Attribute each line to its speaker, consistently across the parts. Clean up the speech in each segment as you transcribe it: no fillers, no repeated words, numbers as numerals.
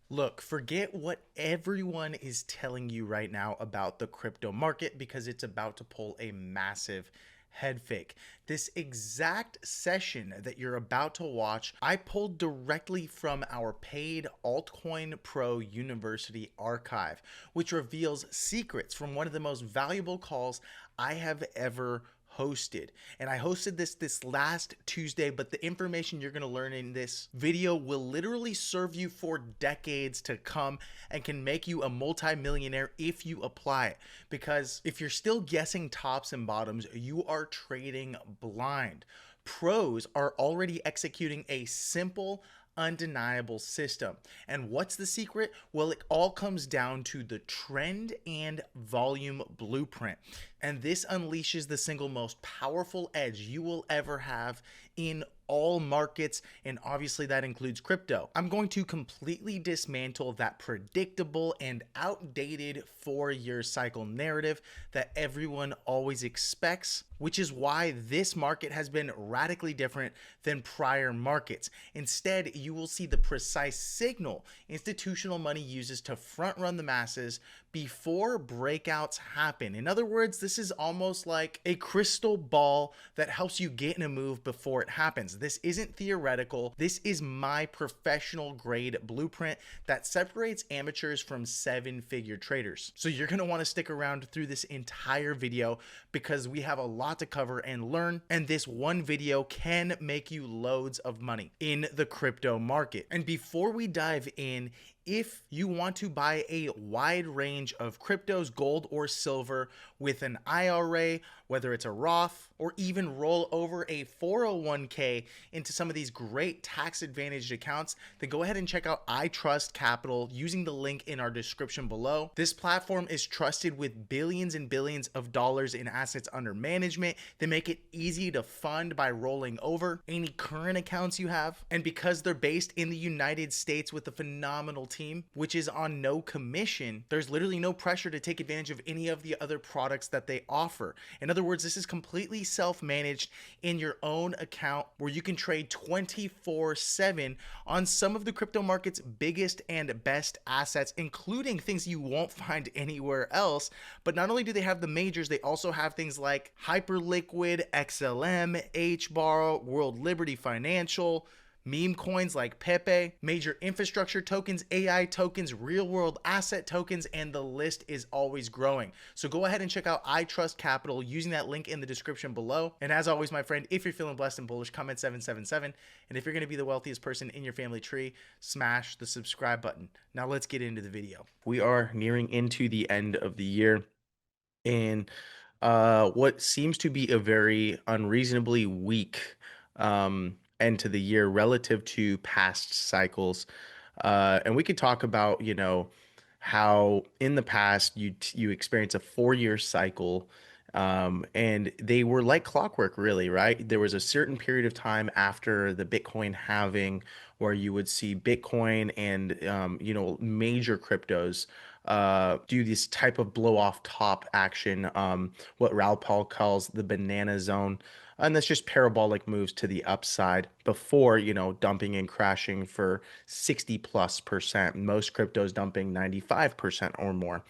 Speaker 1: Look, forget what everyone is telling you right now about the crypto market because it's about to pull a massive head fake. This exact session that you're about to watch, I pulled directly from our paid Altcoin Pro University archive, which reveals secrets from one of the most valuable calls I have ever hosted. And I hosted this last Tuesday, but the information you're going to learn in this video will literally serve you for decades to come and can make you a multimillionaire if you apply it. Because if you're still guessing tops and bottoms, you are trading blind. Pros are already executing a simple, undeniable system. And what's the secret? Well, it all comes down to the trend and volume blueprint. And this unleashes the single most powerful edge you will ever have in all markets, and obviously that includes crypto. I'm going to completely dismantle that predictable and outdated 4-year cycle narrative that everyone always expects, which is why this market has been radically different than prior markets. Instead, you will see the precise signal institutional money uses to front run the masses before breakouts happen. In other words, this is almost like a crystal ball that helps you get in a move before it happens. This isn't theoretical. This is my professional grade blueprint that separates amateurs from 7-figure traders. So you're going to want to stick around through this entire video because we have a lot to cover and learn, and this one video can make you loads of money in the crypto market. And before we dive in, if you want to buy a wide range of cryptos, gold or silver, with an IRA, whether it's a Roth, or even roll over a 401k into some of these great tax advantaged accounts, then go ahead and check out iTrust Capital using the link in our description below. This platform is trusted with billions and billions of dollars in assets under management. They make it easy to fund by rolling over any current accounts you have. And because they're based in the United States with a phenomenal team, which is on no commission, there's literally no pressure to take advantage of any of the other products that they offer. In other words, this is completely self-managed in your own account where you can trade 24/7 on some of the crypto market's biggest and best assets, including things you won't find anywhere else. But not only do they have the majors, they also have things like Hyperliquid, XLM, HBAR, World Liberty Financial, meme coins like Pepe, major infrastructure tokens, AI tokens, real world asset tokens, and the list is always growing. So go ahead and check out iTrust Capital using that link in the description below. And as always, my friend, if you're feeling blessed and bullish, comment 777. And if you're going to be the wealthiest person in your family tree, smash the subscribe button. Now let's get into the video. We are nearing into the end of the year, and what seems to be a very unreasonably weak end to the year relative to past cycles. And we could talk about, how in the past you experience a 4-year cycle, and they were like clockwork, really, right? There was a certain period of time after the Bitcoin halving where you would see Bitcoin and major cryptos do this type of blow off top action, what Raoul Paul calls the banana zone. And that's just parabolic moves to the upside before, dumping and crashing for 60+%. Most cryptos dumping 95% or more.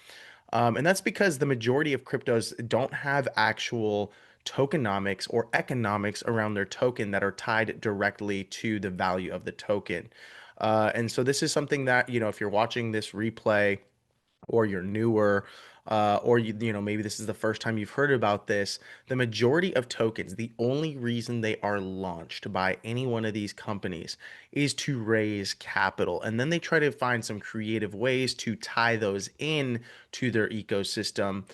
Speaker 1: And that's because the majority of cryptos don't have actual tokenomics or economics around their token that are tied directly to the value of the token. And so this is something that, if you're watching this replay or you're newer, or maybe this is the first time you've heard about this, the majority of tokens, the only reason they are launched by any one of these companies is to raise capital, and then they try to find some creative ways to tie those in to their ecosystem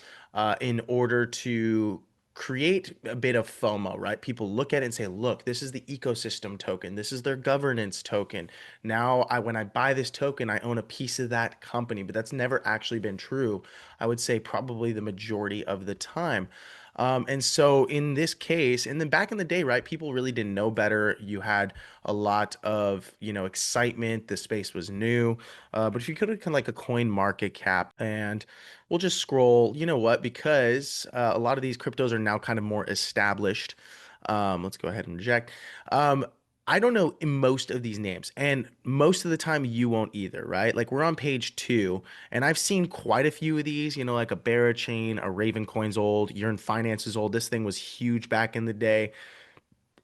Speaker 1: in order to create a bit of FOMO, right? People look at it and say, look, this is the ecosystem token. This is their governance token. Now, when I buy this token, I own a piece of that company, but that's never actually been true. I would say probably the majority of the time. And so in this case, and then back in the day, right, people really didn't know better. You had a lot of, excitement. The space was new. But if you could have kind of like a coin market cap, and we'll just scroll, you know what, because a lot of these cryptos are now kind of more established. Let's go ahead and reject. I don't know in most of these names, and most of the time you won't either, right? Like we're on page two, and I've seen quite a few of these, like a Barachain, a Raven Coin's old, Yearn Finance is old. This thing was huge back in the day.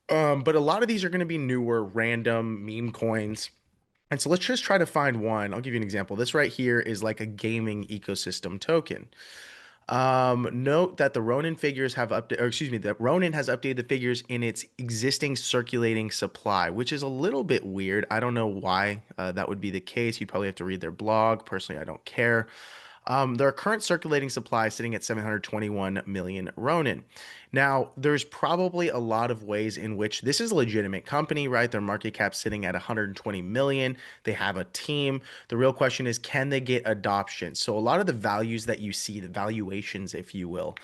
Speaker 1: But a lot of these are going to be newer, random meme coins. And so let's just try to find one. I'll give you an example. This right here is like a gaming ecosystem token. Note that the Ronin figures have updated, or excuse me, that Ronin has updated the figures in its existing circulating supply, which is a little bit weird. I don't know why that would be the case. You'd probably have to read their blog. Personally, I don't care. Their current circulating supply is sitting at 721 million Ronin. Now, there's probably a lot of ways in which this is a legitimate company, right? Their market cap sitting at 120 million. They have a team. The real question is, can they get adoption? So a lot of the values that you see, the valuations, if you will,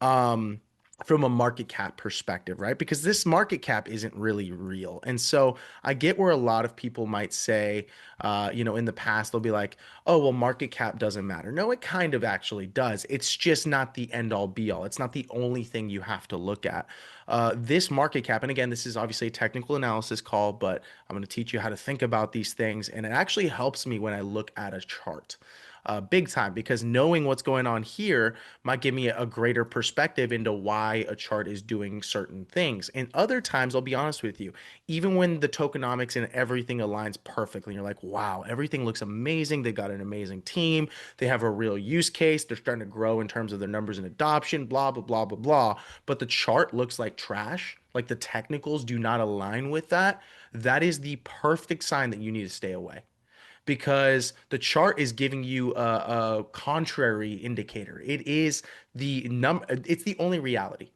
Speaker 1: um, from a market cap perspective, right? Because this market cap isn't really real. And so I get where a lot of people might say, in the past, they'll be like, oh, well, market cap doesn't matter. No, it kind of actually does. It's just not the end all be all. It's not the only thing you have to look at. This market cap, and again, this is obviously a technical analysis call, but I'm going to teach you how to think about these things. And it actually helps me when I look at a chart. Big time, because knowing what's going on here might give me a greater perspective into why a chart is doing certain things. And other times, I'll be honest with you, even when the tokenomics and everything aligns perfectly, you're like, wow, everything looks amazing. They got an amazing team. They have a real use case. They're starting to grow in terms of their numbers and adoption, blah, blah, blah, blah, blah. But the chart looks like trash. Like the technicals do not align with that. That is the perfect sign that you need to stay away because the chart is giving you a contrary indicator. It is it's the only reality.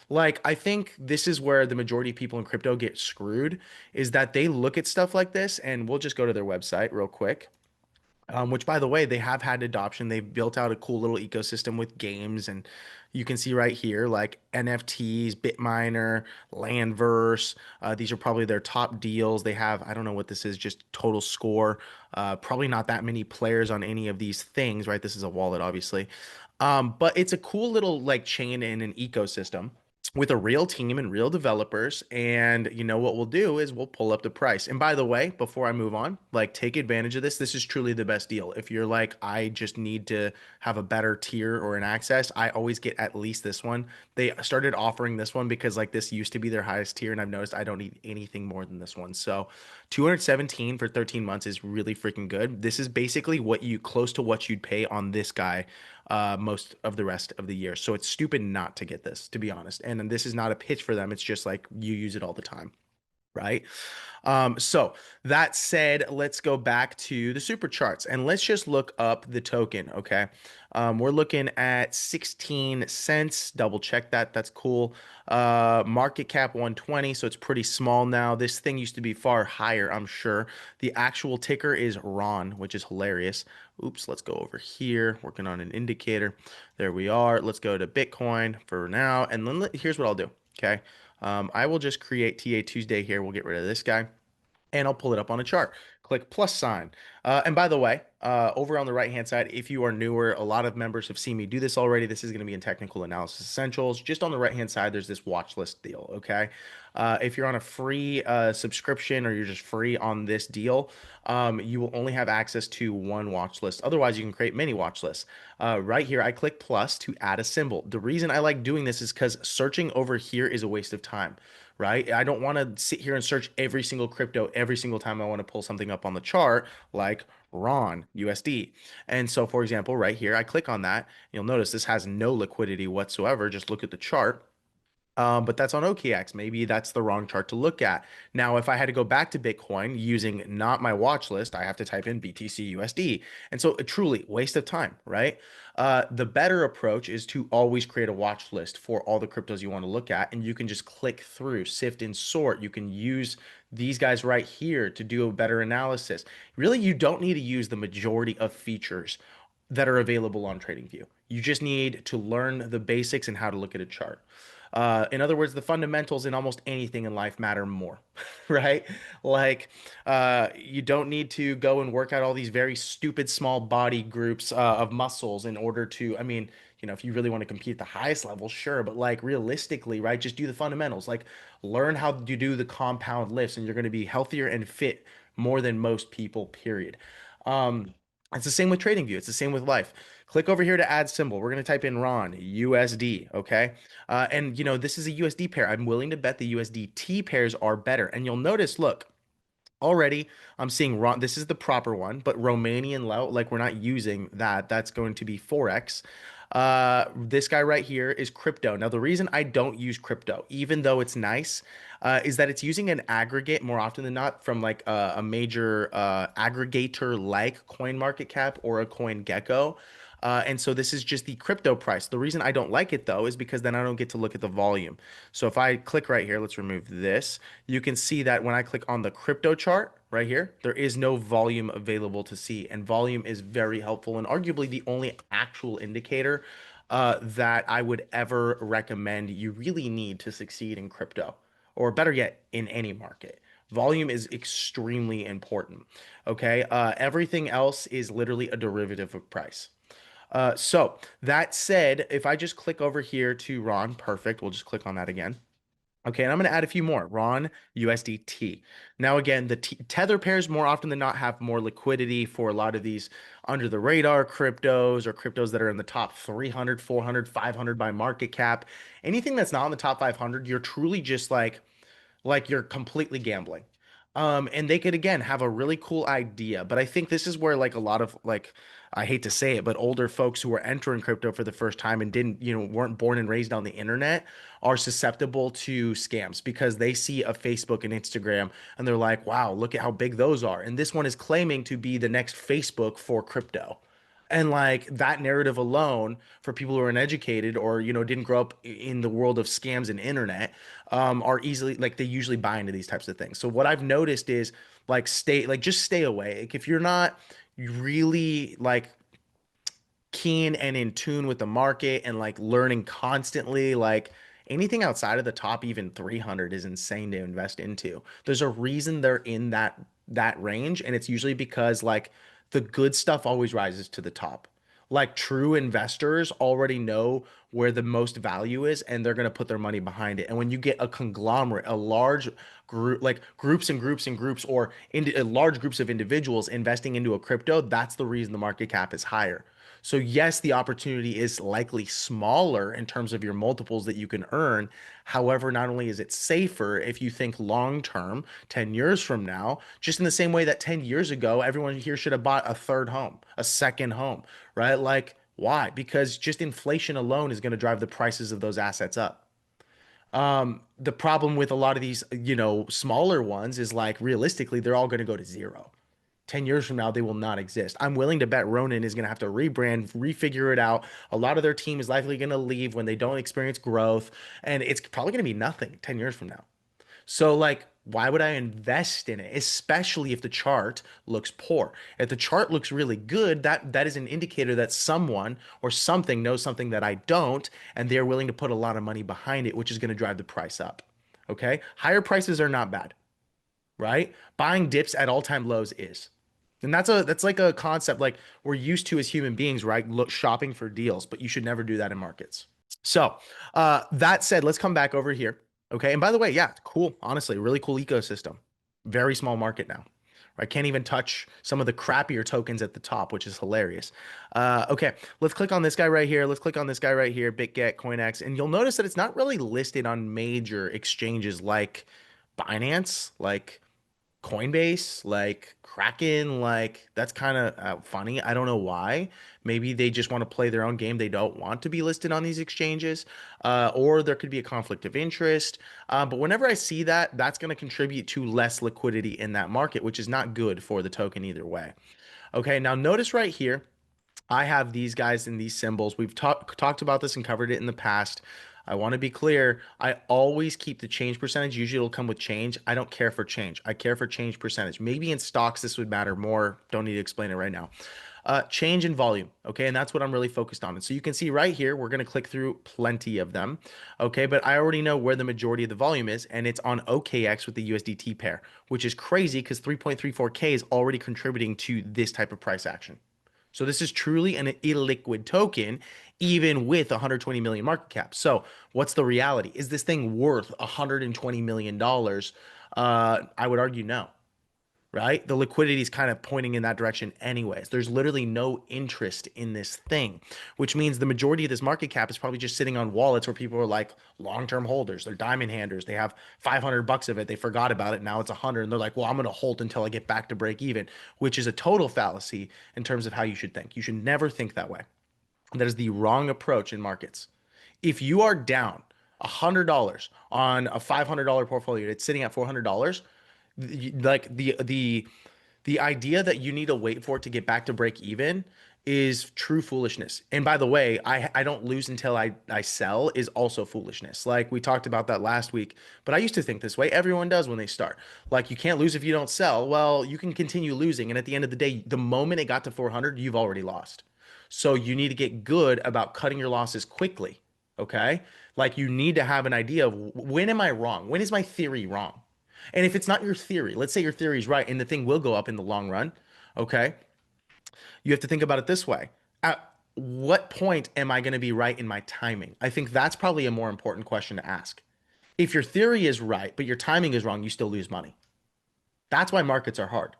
Speaker 1: Like, I think this is where the majority of people in crypto get screwed is that they look at stuff like this, and we'll just go to their website real quick. Which, by the way, they have had adoption. They've built out a cool little ecosystem with games, and you can see right here like NFTs, Bitminer, Landverse. These are probably their top deals. They have, I don't know what this is, just total score. Probably not that many players on any of these things, right? This is a wallet, obviously. But it's a cool little like chain in an ecosystem with a real team and real developers. And what we'll do is we'll pull up the price. And by the way, before I move on, like take advantage of this. This is truly the best deal. If you're like, I just need to have a better tier or an access, I always get at least this one. They started offering this one because like this used to be their highest tier, and I've noticed I don't need anything more than this one. So 217 for 13 months is really freaking good. This is basically what you close to what you'd pay on this guy most of the rest of the year. So it's stupid not to get this, to be honest. And this is not a pitch for them. It's just like you use it all the time, right? So that said, let's go back to the super charts and let's just look up the token. Okay. We're looking at 16 cents. Double check that. That's cool. Market cap 120. So it's pretty small now. This thing used to be far higher, I'm sure. The actual ticker is RON, which is hilarious. Oops. Let's go over here. Working on an indicator. There we are. Let's go to Bitcoin for now. And then here's what I'll do. Okay. I will just create TA Tuesday here. We'll get rid of this guy and I'll pull it up on a chart. Click plus sign. And by the way, over on the right hand side, if you are newer, a lot of members have seen me do this already. This is going to be in technical analysis essentials. Just on the right hand side, there's this watch list deal. Okay. If you're on a free subscription or you're just free on this deal, you will only have access to one watch list. Otherwise, you can create many watch lists. Right here, I click plus to add a symbol. The reason I like doing this is because searching over here is a waste of time, right? I don't want to sit here and search every single crypto every single time I want to pull something up on the chart, like RON USD. And so, for example, right here, I click on that. You'll notice this has no liquidity whatsoever. Just look at the chart. But that's on OKX. Maybe that's the wrong chart to look at. Now, if I had to go back to Bitcoin using not my watch list, I have to type in BTC USD. And so, truly, waste of time, right? The better approach is to always create a watch list for all the cryptos you want to look at. And you can just click through, sift and sort. You can use these guys right here to do a better analysis. Really, you don't need to use the majority of features that are available on TradingView. You just need to learn the basics and how to look at a chart. In other words, the fundamentals in almost anything in life matter more, right? Like, you don't need to go and work out all these very stupid small body groups of muscles in order to, I mean, if you really want to compete at the highest level, sure, but like realistically, right, just do the fundamentals. Like learn how to do the compound lifts and you're going to be healthier and fit more than most people, period. Um, it's the same with TradingView. It's the same with life. Click over here to add symbol. We're going to type in Ron, USD, okay? And this is a USD pair. I'm willing to bet the USDT pairs are better. And you'll notice, look, already I'm seeing Ron. This is the proper one, but Romanian Leu, like we're not using that. That's going to be Forex. This guy right here is crypto. Now, the reason I don't use crypto, even though it's nice, is that it's using an aggregate more often than not from like a major aggregator like CoinMarketCap or a CoinGecko. And so this is just the crypto price. The reason I don't like it though is because then I don't get to look at the volume. So if I click right here, let's remove this. You can see that when I click on the crypto chart right here, there is no volume available to see. And volume is very helpful and arguably the only actual indicator that I would ever recommend you really need to succeed in crypto, or better yet, in any market. Volume is extremely important. Okay. Everything else is literally a derivative of price. So that said, if I just click over here to Ron, perfect. We'll just click on that again. Okay, and I'm going to add a few more. Ron, USDT. Now, again, the tether pairs more often than not have more liquidity for a lot of these under the radar cryptos or cryptos that are in the top 300, 400, 500 by market cap. Anything that's not in the top 500, you're truly just like you're completely gambling. And they could again have a really cool idea, but I think this is where like a lot of like I hate to say it, but older folks who are entering crypto for the first time and didn't, weren't born and raised on the internet are susceptible to scams because they see a Facebook and Instagram and they're like, wow, look at how big those are. And this one is claiming to be the next Facebook for crypto. And like that narrative alone for people who are uneducated or didn't grow up in the world of scams and internet are easily like they usually buy into these types of things. So what I've noticed is like just stay away. Like if you're not really like keen and in tune with the market and like learning constantly, like anything outside of the top even 300 is insane to invest into. There's a reason they're in that range, and it's usually because like the good stuff always rises to the top. Like true investors already know where the most value is and they're going to put their money behind it. And when you get a conglomerate, a large group, like groups and groups and groups, or large groups of individuals investing into a crypto, that's the reason the market cap is higher. So yes, the opportunity is likely smaller in terms of your multiples that you can earn. However, not only is it safer if you think long term, 10 years from now, just in the same way that 10 years ago, everyone here should have bought a third home, a second home, right? Like, why? Because just inflation alone is going to drive the prices of those assets up. The problem with a lot of these, smaller ones is like realistically, they're all going to go to zero. 10 years from now, they will not exist. I'm willing to bet Ronin is going to have to rebrand, refigure it out. A lot of their team is likely going to leave when they don't experience growth, and it's probably going to be nothing 10 years from now. So, like, why would I invest in it, especially if the chart looks poor? If the chart looks really good, that is an indicator that someone or something knows something that I don't, and they're willing to put a lot of money behind it, which is going to drive the price up. Okay, higher prices are not bad, right? Buying dips at all-time lows is. And that's like a concept like we're used to as human beings, right? Look, shopping for deals, but you should never do that in markets. So, that said, let's come back over here. Okay. And by the way, yeah, cool. Honestly, really cool ecosystem. Very small market now. I can't even touch some of the crappier tokens at the top, which is hilarious. Okay, let's click on this guy right here. Let's click on this guy right here, BitGet, CoinEx, and you'll notice that it's not really listed on major exchanges like Binance, like Coinbase, like Kraken, like that's kind of funny. I don't know why. Maybe they just want to play their own game. They don't want to be listed on these exchanges, or there could be a conflict of interest. But whenever I see that, that's going to contribute to less liquidity in that market, which is not good for the token either way. Okay, now notice right here. I have these guys and these symbols. We've talked about this and covered it in the past. I want to be clear. I always keep the change percentage. Usually it'll come with change. I don't care for change. I care for change percentage. Maybe in stocks this would matter more. Don't need to explain it right now. Change in volume. Okay. And that's what I'm really focused on. And so you can see right here, we're going to click through plenty of them. Okay. But I already know where the majority of the volume is, and it's on OKX with the USDT pair, which is crazy because 3.34K is already contributing to this type of price action. So this is truly an illiquid token, even with 120 million market cap. So what's the reality? Is this thing worth 120 million dollars? I would argue no, right? The liquidity is kind of pointing in that direction anyways. There's literally no interest in this thing, which means the majority of this market cap is probably just sitting on wallets where people are like long-term holders. They're diamond handers. They have 500 bucks of it. They forgot about it. Now it's 100 and they're like, well, I'm going to hold until I get back to break even, which is a total fallacy in terms of how you should think. You should never think that way. That is the wrong approach in markets. If you are down $100 on a $500 portfolio, it's sitting at $400, like the idea that you need to wait for it to get back to break even is true foolishness. And by the way, I don't lose until I sell is also foolishness. Like we talked about that last week, but I used to think this way. Everyone does when they start. Like you can't lose if you don't sell. Well, you can continue losing. And at the end of the day, the moment it got to 400, you've already lost. So you need to get good about cutting your losses quickly. Okay. Like you need to have an idea of when am I wrong? When is my theory wrong? And if it's not your theory, let's say your theory is right and the thing will go up in the long run, okay? You have to think about it this way. At what point am I going to be right in my timing? I think that's probably a more important question to ask. If your theory is right, but your timing is wrong, you still lose money. That's why markets are hard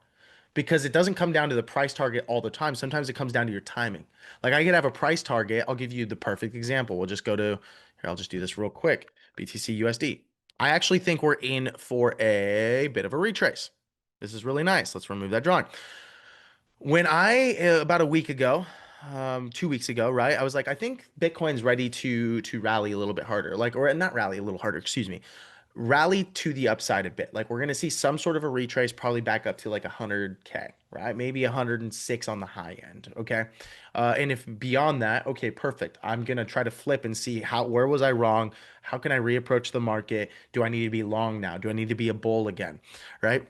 Speaker 1: because it doesn't come down to the price target all the time. Sometimes it comes down to your timing. Like I could have a price target. I'll give you the perfect example. We'll just go to here. I'll just do this real quick. BTC USD. I actually think we're in for a bit of a retrace. This is really nice. Let's remove that drawing. When I about a week ago, 2 weeks ago, right? I was like, I think Bitcoin's ready to rally a little bit harder, like or not rally a little harder, excuse me, rally to the upside a bit. Like we're gonna see some sort of a retrace, probably back up to like 100K, right? Maybe 106 on the high end. Okay, and if beyond that, okay, perfect. I'm gonna try to flip and see how where was I wrong? How can I reapproach the market? Do I need to be long now? Do I need to be a bull again? Right?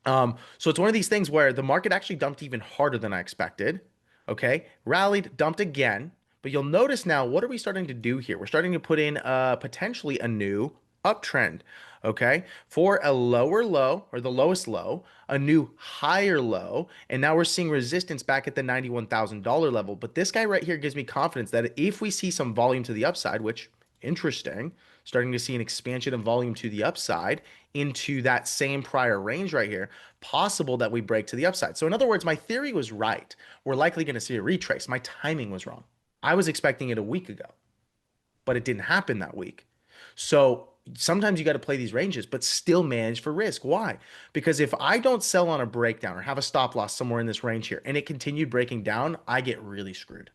Speaker 1: So it's one of these things where the market actually dumped even harder than I expected. Okay, rallied, dumped again. But you'll notice now, what are we starting to do here? We're starting to put in potentially a new uptrend. Okay, for a lower low or the lowest low, a new higher low, and now we're seeing resistance back at the $91,000 level. But this guy right here gives me confidence that if we see some volume to the upside, which interesting, starting to see an expansion of volume to the upside into that same prior range right here, possible that we break to the upside. So in other words, my theory was right. We're likely going to see a retrace. My timing was wrong. I was expecting it a week ago, but it didn't happen that week. So sometimes you got to play these ranges, but still manage for risk. Why? Because if I don't sell on a breakdown or have a stop loss somewhere in this range here and it continued breaking down, I get really screwed.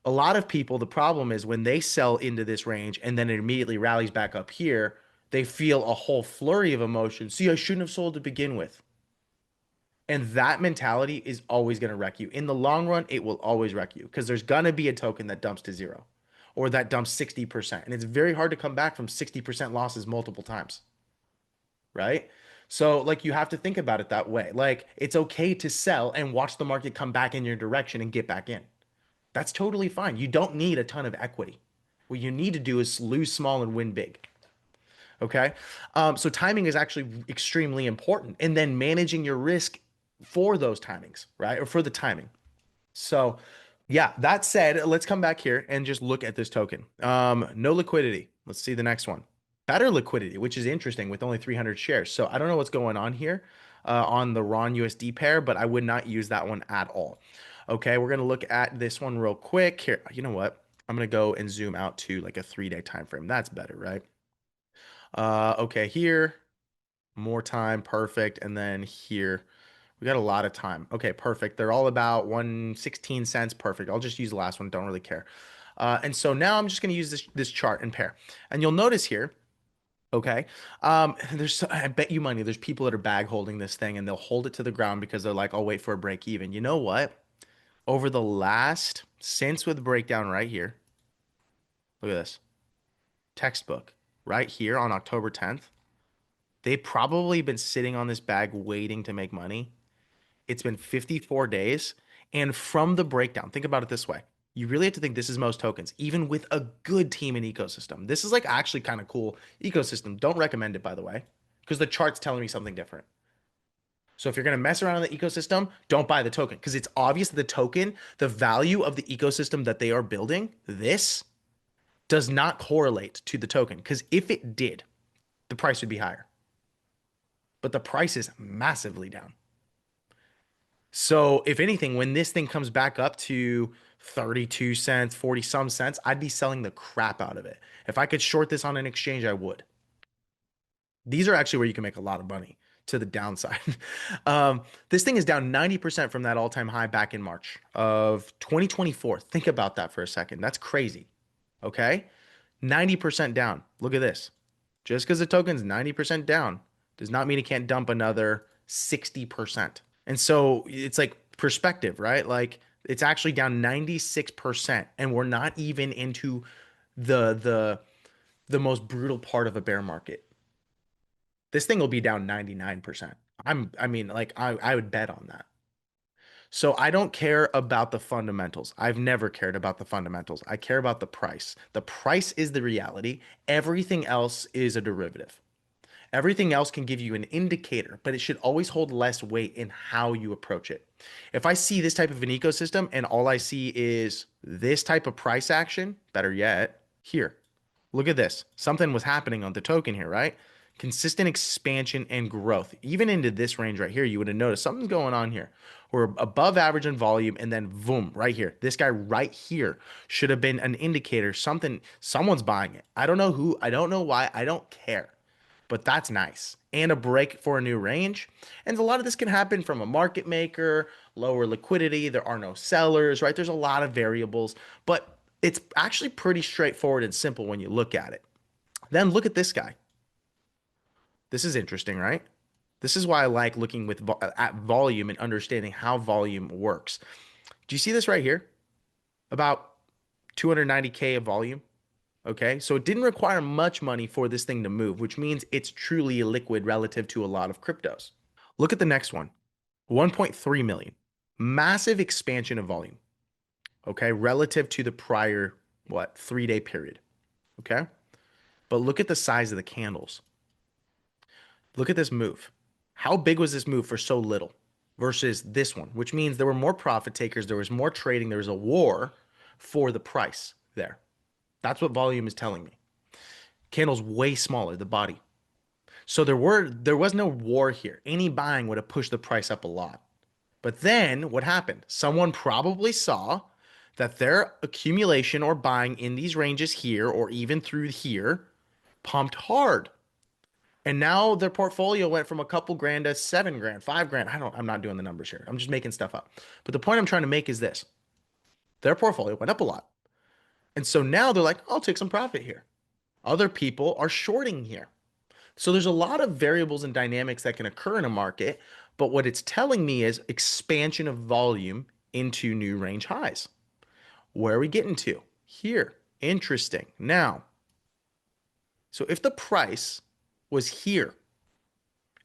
Speaker 1: A lot of people, the problem is when they sell into this range and then it immediately rallies back up here, they feel a whole flurry of emotion. See, I shouldn't have sold to begin with. And that mentality is always going to wreck you. In the long run, it will always wreck you because there's going to be a token that dumps to zero or that dumps 60%. And it's very hard to come back from 60% losses multiple times, right? So, like, you have to think about it that way. Like, it's okay to sell and watch the market come back in your direction and get back in. That's totally fine. You don't need a ton of equity. What you need to do is lose small and win big. Okay. So timing is actually extremely important. And then managing your risk for those timings, right? Or for the timing. So, yeah, that said, let's come back here and just look at this token. No liquidity. Let's see the next one. Better liquidity, which is interesting with only 300 shares. So I don't know what's going on here on the RON USD pair, but I would not use that one at all. Okay, we're gonna look at this one real quick here. You know what? I'm gonna go and zoom out to like a 3-day time frame. That's better, right? Okay, here, more time, perfect. And then here, we got a lot of time. Okay, perfect. They're all about 116 cents. Perfect. I'll just use the last one. Don't really care. And so now I'm just going to use this chart and pair. And you'll notice here, okay, I bet you money there's people that are bag holding this thing and they'll hold it to the ground because they're like, I'll wait for a break even. You know what? Over the last, since with breakdown right here, look at this textbook right here on October 10th. They've probably been sitting on this bag waiting to make money. It's been 54 days. And from the breakdown, think about it this way. You really have to think this is most tokens, even with a good team and ecosystem. This is like actually kind of cool ecosystem. Don't recommend it, by the way, because the chart's telling me something different. So if you're going to mess around in the ecosystem, don't buy the token because it's obvious that the token, the value of the ecosystem that they are building, this does not correlate to the token. Because if it did, the price would be higher. But the price is massively down. So if anything, when this thing comes back up to 32 cents, 40 some cents, I'd be selling the crap out of it. If I could short this on an exchange, I would. These are actually where you can make a lot of money to the downside. This thing is down 90% from that all-time high back in March of 2024. Think about that for a second. That's crazy. Okay? 90% down. Look at this. Just because the token's 90% down does not mean it can't dump another 60%. And so it's like perspective, right? Like it's actually down 96% and we're not even into the most brutal part of a bear market. This thing will be down 99%. I mean, like I would bet on that. So I don't care about the fundamentals. I've never cared about the fundamentals. I care about the price. The price is the reality. Everything else is a derivative. Everything else can give you an indicator, but it should always hold less weight in how you approach it. If I see this type of an ecosystem and all I see is this type of price action, better yet, here, look at this. Something was happening on the token here, right? Consistent expansion and growth. Even into this range right here, you would have noticed something's going on here. We're above average in volume, and then boom, right here. This guy right here should have been an indicator. Someone's buying it. I don't know who, I don't know why, I don't care. But that's nice. And a break for a new range. And a lot of this can happen from a market maker, lower liquidity. There are no sellers, right? There's a lot of variables, but it's actually pretty straightforward and simple when you look at it. Then look at this guy. This is interesting, right? This is why I like looking at volume and understanding how volume works. Do you see this right here? About 290K of volume. Okay, so it didn't require much money for this thing to move, which means it's truly illiquid relative to a lot of cryptos. Look at the next one, 1.3 million. Massive expansion of volume, okay, relative to the prior, 3-day period, okay? But look at the size of the candles. Look at this move. How big was this move for so little versus this one, which means there were more profit takers, there was more trading, there was a war for the price there. That's what volume is telling me. Candle's way smaller, the body. So there was no war here. Any buying would have pushed the price up a lot. But then what happened? Someone probably saw that their accumulation or buying in these ranges here or even through here pumped hard. And now their portfolio went from a couple grand to 7 grand, 5 grand. I'm not doing the numbers here. I'm just making stuff up. But the point I'm trying to make is this. Their portfolio went up a lot. And so now they're like, I'll take some profit here. Other people are shorting here. So there's a lot of variables and dynamics that can occur in a market, but what it's telling me is expansion of volume into new range highs. Where are we getting to? Here. Interesting. Now, so if the price was here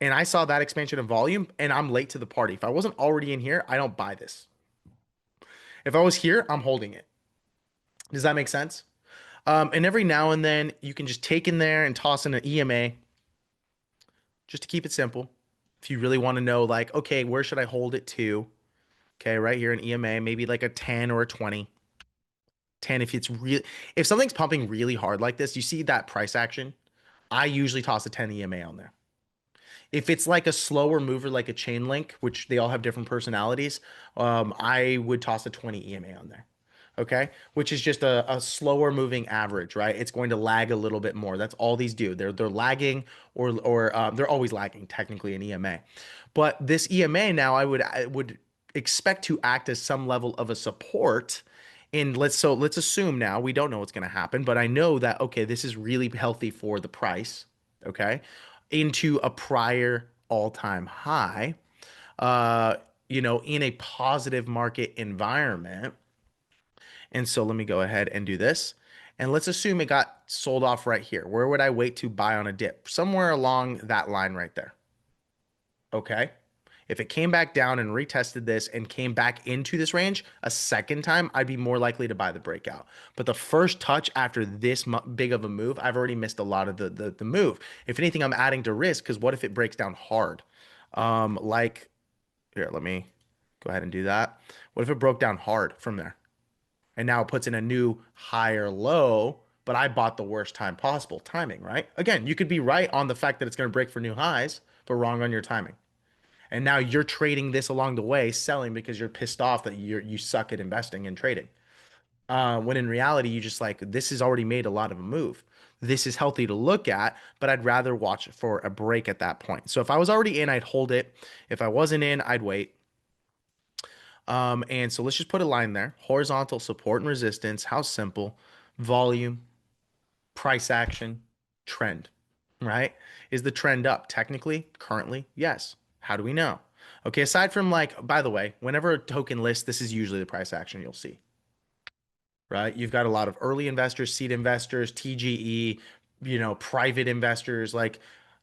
Speaker 1: and I saw that expansion of volume and I'm late to the party, if I wasn't already in here, I don't buy this. If I was here, I'm holding it. Does that make sense? And every now and then you can just take in there and toss in an EMA just to keep it simple. If you really want to know, like, okay, where should I hold it to? Okay, right here in EMA, maybe like a 10 or a 20. 10 if something's pumping really hard like this, you see that price action, I usually toss a 10 EMA on there. If it's like a slower mover, like a chain link, which they all have different personalities, I would toss a 20 EMA on there. Okay, which is just a slower moving average, right? It's going to lag a little bit more. That's all these do. They're lagging or they're always lagging technically in EMA. But this EMA now I would expect to act as some level of a support. And let's assume now we don't know what's going to happen, but I know that okay, this is really healthy for the price, okay, into a prior all-time high, uh, in a positive market environment. And so let me go ahead and do this. And let's assume it got sold off right here. Where would I wait to buy on a dip? Somewhere along that line right there. Okay. If it came back down and retested this and came back into this range a second time, I'd be more likely to buy the breakout. But the first touch after this big of a move, I've already missed a lot of the move. If anything, I'm adding to risk because what if it breaks down hard? Like here, let me go ahead and do that. What if it broke down hard from there? And now it puts in a new higher low, but I bought the worst time possible. Timing, right? Again, you could be right on the fact that it's going to break for new highs, but wrong on your timing. And now you're trading this along the way, selling because you're pissed off that you suck at investing and trading. When in reality, you just like, this has already made a lot of a move. This is healthy to look at, but I'd rather watch for a break at that point. So if I was already in, I'd hold it. If I wasn't in, I'd wait. And so let's just put a line there. Horizontal support and resistance. How simple. Volume, price action, trend, right? Is the trend up? Technically, currently, yes. How do we know? Okay, aside from like, by the way, whenever a token lists, this is usually the price action you'll see, right? You've got a lot of early investors, seed investors, TGE, private investors like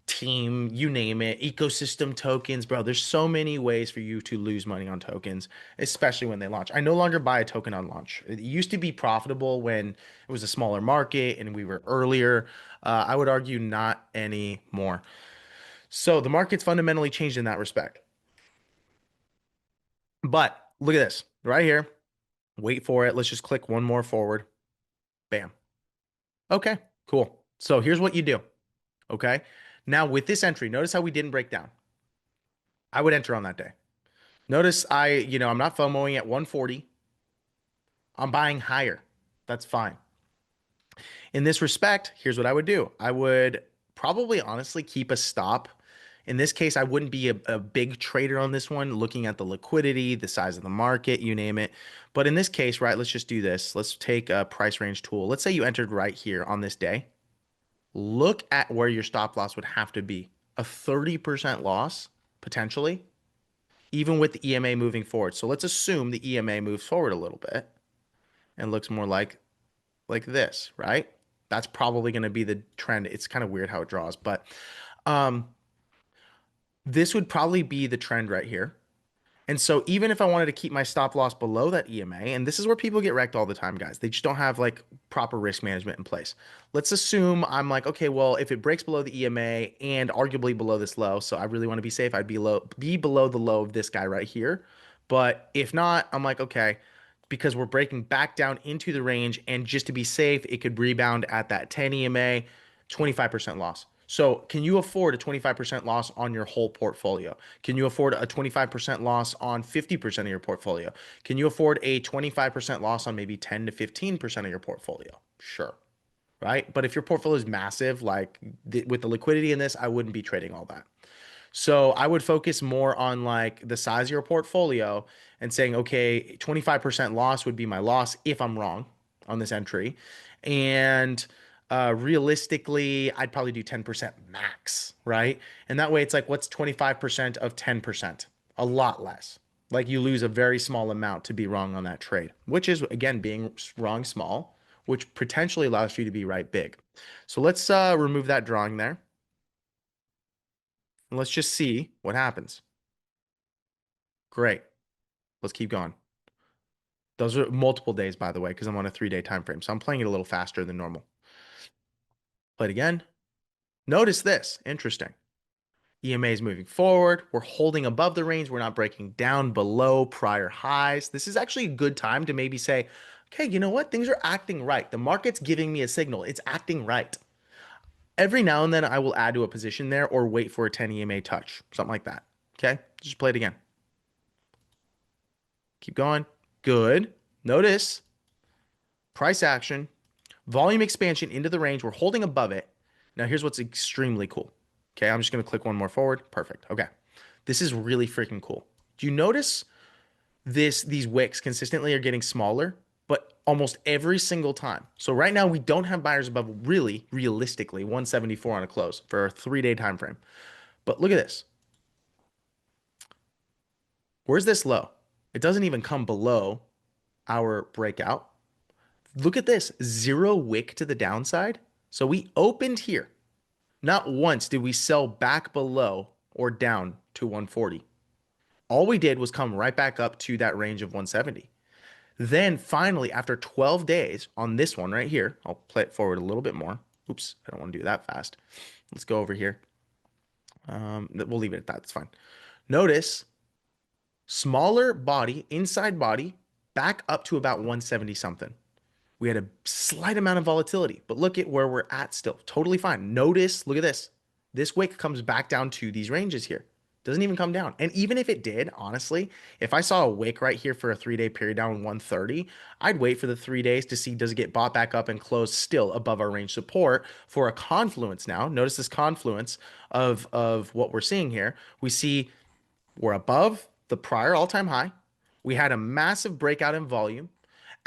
Speaker 1: team, you name it, ecosystem tokens, bro. There's so many ways for you to lose money on tokens, especially when they launch. I no longer buy a token on launch. It used to be profitable when it was a smaller market and we were earlier. I would argue not anymore. So the market's fundamentally changed in that respect. But look at this right here. Wait for it. Let's just click one more forward. Bam. Okay, cool. So here's what you do. Okay. Now with this entry, notice how we didn't break down. I would enter on that day. Notice I'm not FOMOing at 140. I'm buying higher. That's fine. In this respect, here's what I would do. I would probably honestly keep a stop. In this case, I wouldn't be a big trader on this one, looking at the liquidity, the size of the market, you name it. But in this case, right, let's just do this. Let's take a price range tool. Let's say you entered right here on this day. Look at where your stop loss would have to be. A 30% loss, potentially, even with the EMA moving forward. So let's assume the EMA moves forward a little bit and looks more like this, right? That's probably going to be the trend. It's kind of weird how it draws, but um, this would probably be the trend right here. And so even if I wanted to keep my stop loss below that EMA, and this is where people get wrecked all the time, guys. They just don't have like proper risk management in place. Let's assume I'm like, okay, well, if it breaks below the EMA and arguably below this low, so I really want to be safe, I'd be below the low of this guy right here. But if not, I'm like, okay, because we're breaking back down into the range, and just to be safe, it could rebound at that 10 EMA, 25% loss. So, can you afford a 25% loss on your whole portfolio? Can you afford a 25% loss on 50% of your portfolio? Can you afford a 25% loss on maybe 10 to 15% of your portfolio? Sure. Right. But if your portfolio is massive, like with the liquidity in this, I wouldn't be trading all that. So I would focus more on like the size of your portfolio and saying, okay, 25% loss would be my loss if I'm wrong on this entry. And realistically, I'd probably do 10% max, right? And that way it's like, what's 25% of 10%? A lot less. Like you lose a very small amount to be wrong on that trade, which is, again, being wrong small, which potentially allows you to be right big. So let's remove that drawing there. And let's just see what happens. Great. Let's keep going. Those are multiple days, by the way, because I'm on a 3-day time frame. So I'm playing it a little faster than normal. Play it again. Notice this. Interesting. EMA is moving forward. We're holding above the range. We're not breaking down below prior highs. This is actually a good time to maybe say, okay, you know what? Things are acting right. The market's giving me a signal. It's acting right. Every now and then I will add to a position there or wait for a 10 EMA touch, something like that. Okay, just play it again. Keep going. Good. Notice price action, volume expansion into the range. We're holding above it. Now, here's what's extremely cool. Okay, I'm just going to click one more forward. Perfect. Okay. This is really freaking cool. Do you notice these wicks consistently are getting smaller, but almost every single time. So right now we don't have buyers above really realistically 174 on a close for a 3-day time frame. But look at this. Where's this low? It doesn't even come below our breakout. Look at this, zero wick to the downside. So we opened here. Not once did we sell back below or down to 140. All we did was come right back up to that range of 170. Then finally, after 12 days on this one right here, I'll play it forward a little bit more. Oops, I don't want to do that fast. Let's go over here. We'll leave it at that. It's fine. Notice smaller body, inside body, back up to about 170 something. We had a slight amount of volatility, but look at where we're at still. Totally fine. Notice, look at this. This wick comes back down to these ranges here. Doesn't even come down. And even if it did, honestly, if I saw a wick right here for a 3-day period down 130, I'd wait for the 3 days to see does it get bought back up and close still above our range support for a confluence now. Notice this confluence of what we're seeing here. We see we're above the prior all-time high. We had a massive breakout in volume.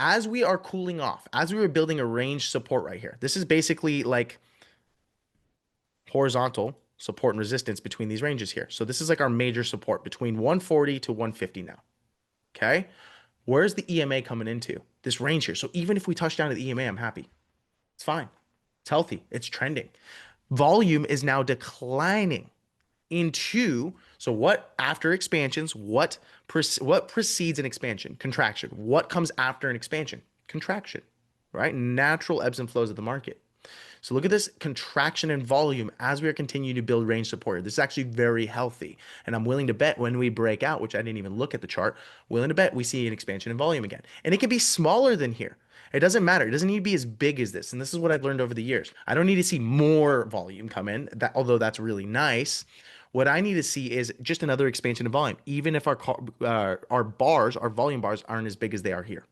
Speaker 1: As we are cooling off, as we were building a range support right here, this is basically like horizontal support and resistance between these ranges here. So this is like our major support between 140 to 150 now. Okay. Where's the EMA coming into? This range here. So even if we touch down to the EMA, I'm happy. It's fine. It's healthy. It's trending. Volume is now declining into, so what after expansions, what precedes an expansion? Contraction. What comes after an expansion? Contraction, right? Natural ebbs and flows of the market. So look at this contraction in volume as we are continuing to build range support. This is actually very healthy. And I'm willing to bet when we break out, which I didn't even look at the chart, willing to bet we see an expansion in volume again. And it can be smaller than here. It doesn't matter. It doesn't need to be as big as this. And this is what I've learned over the years. I don't need to see more volume come in, although that's really nice. What I need to see is just another expansion of volume, even if our bars, our volume bars, aren't as big as they are here.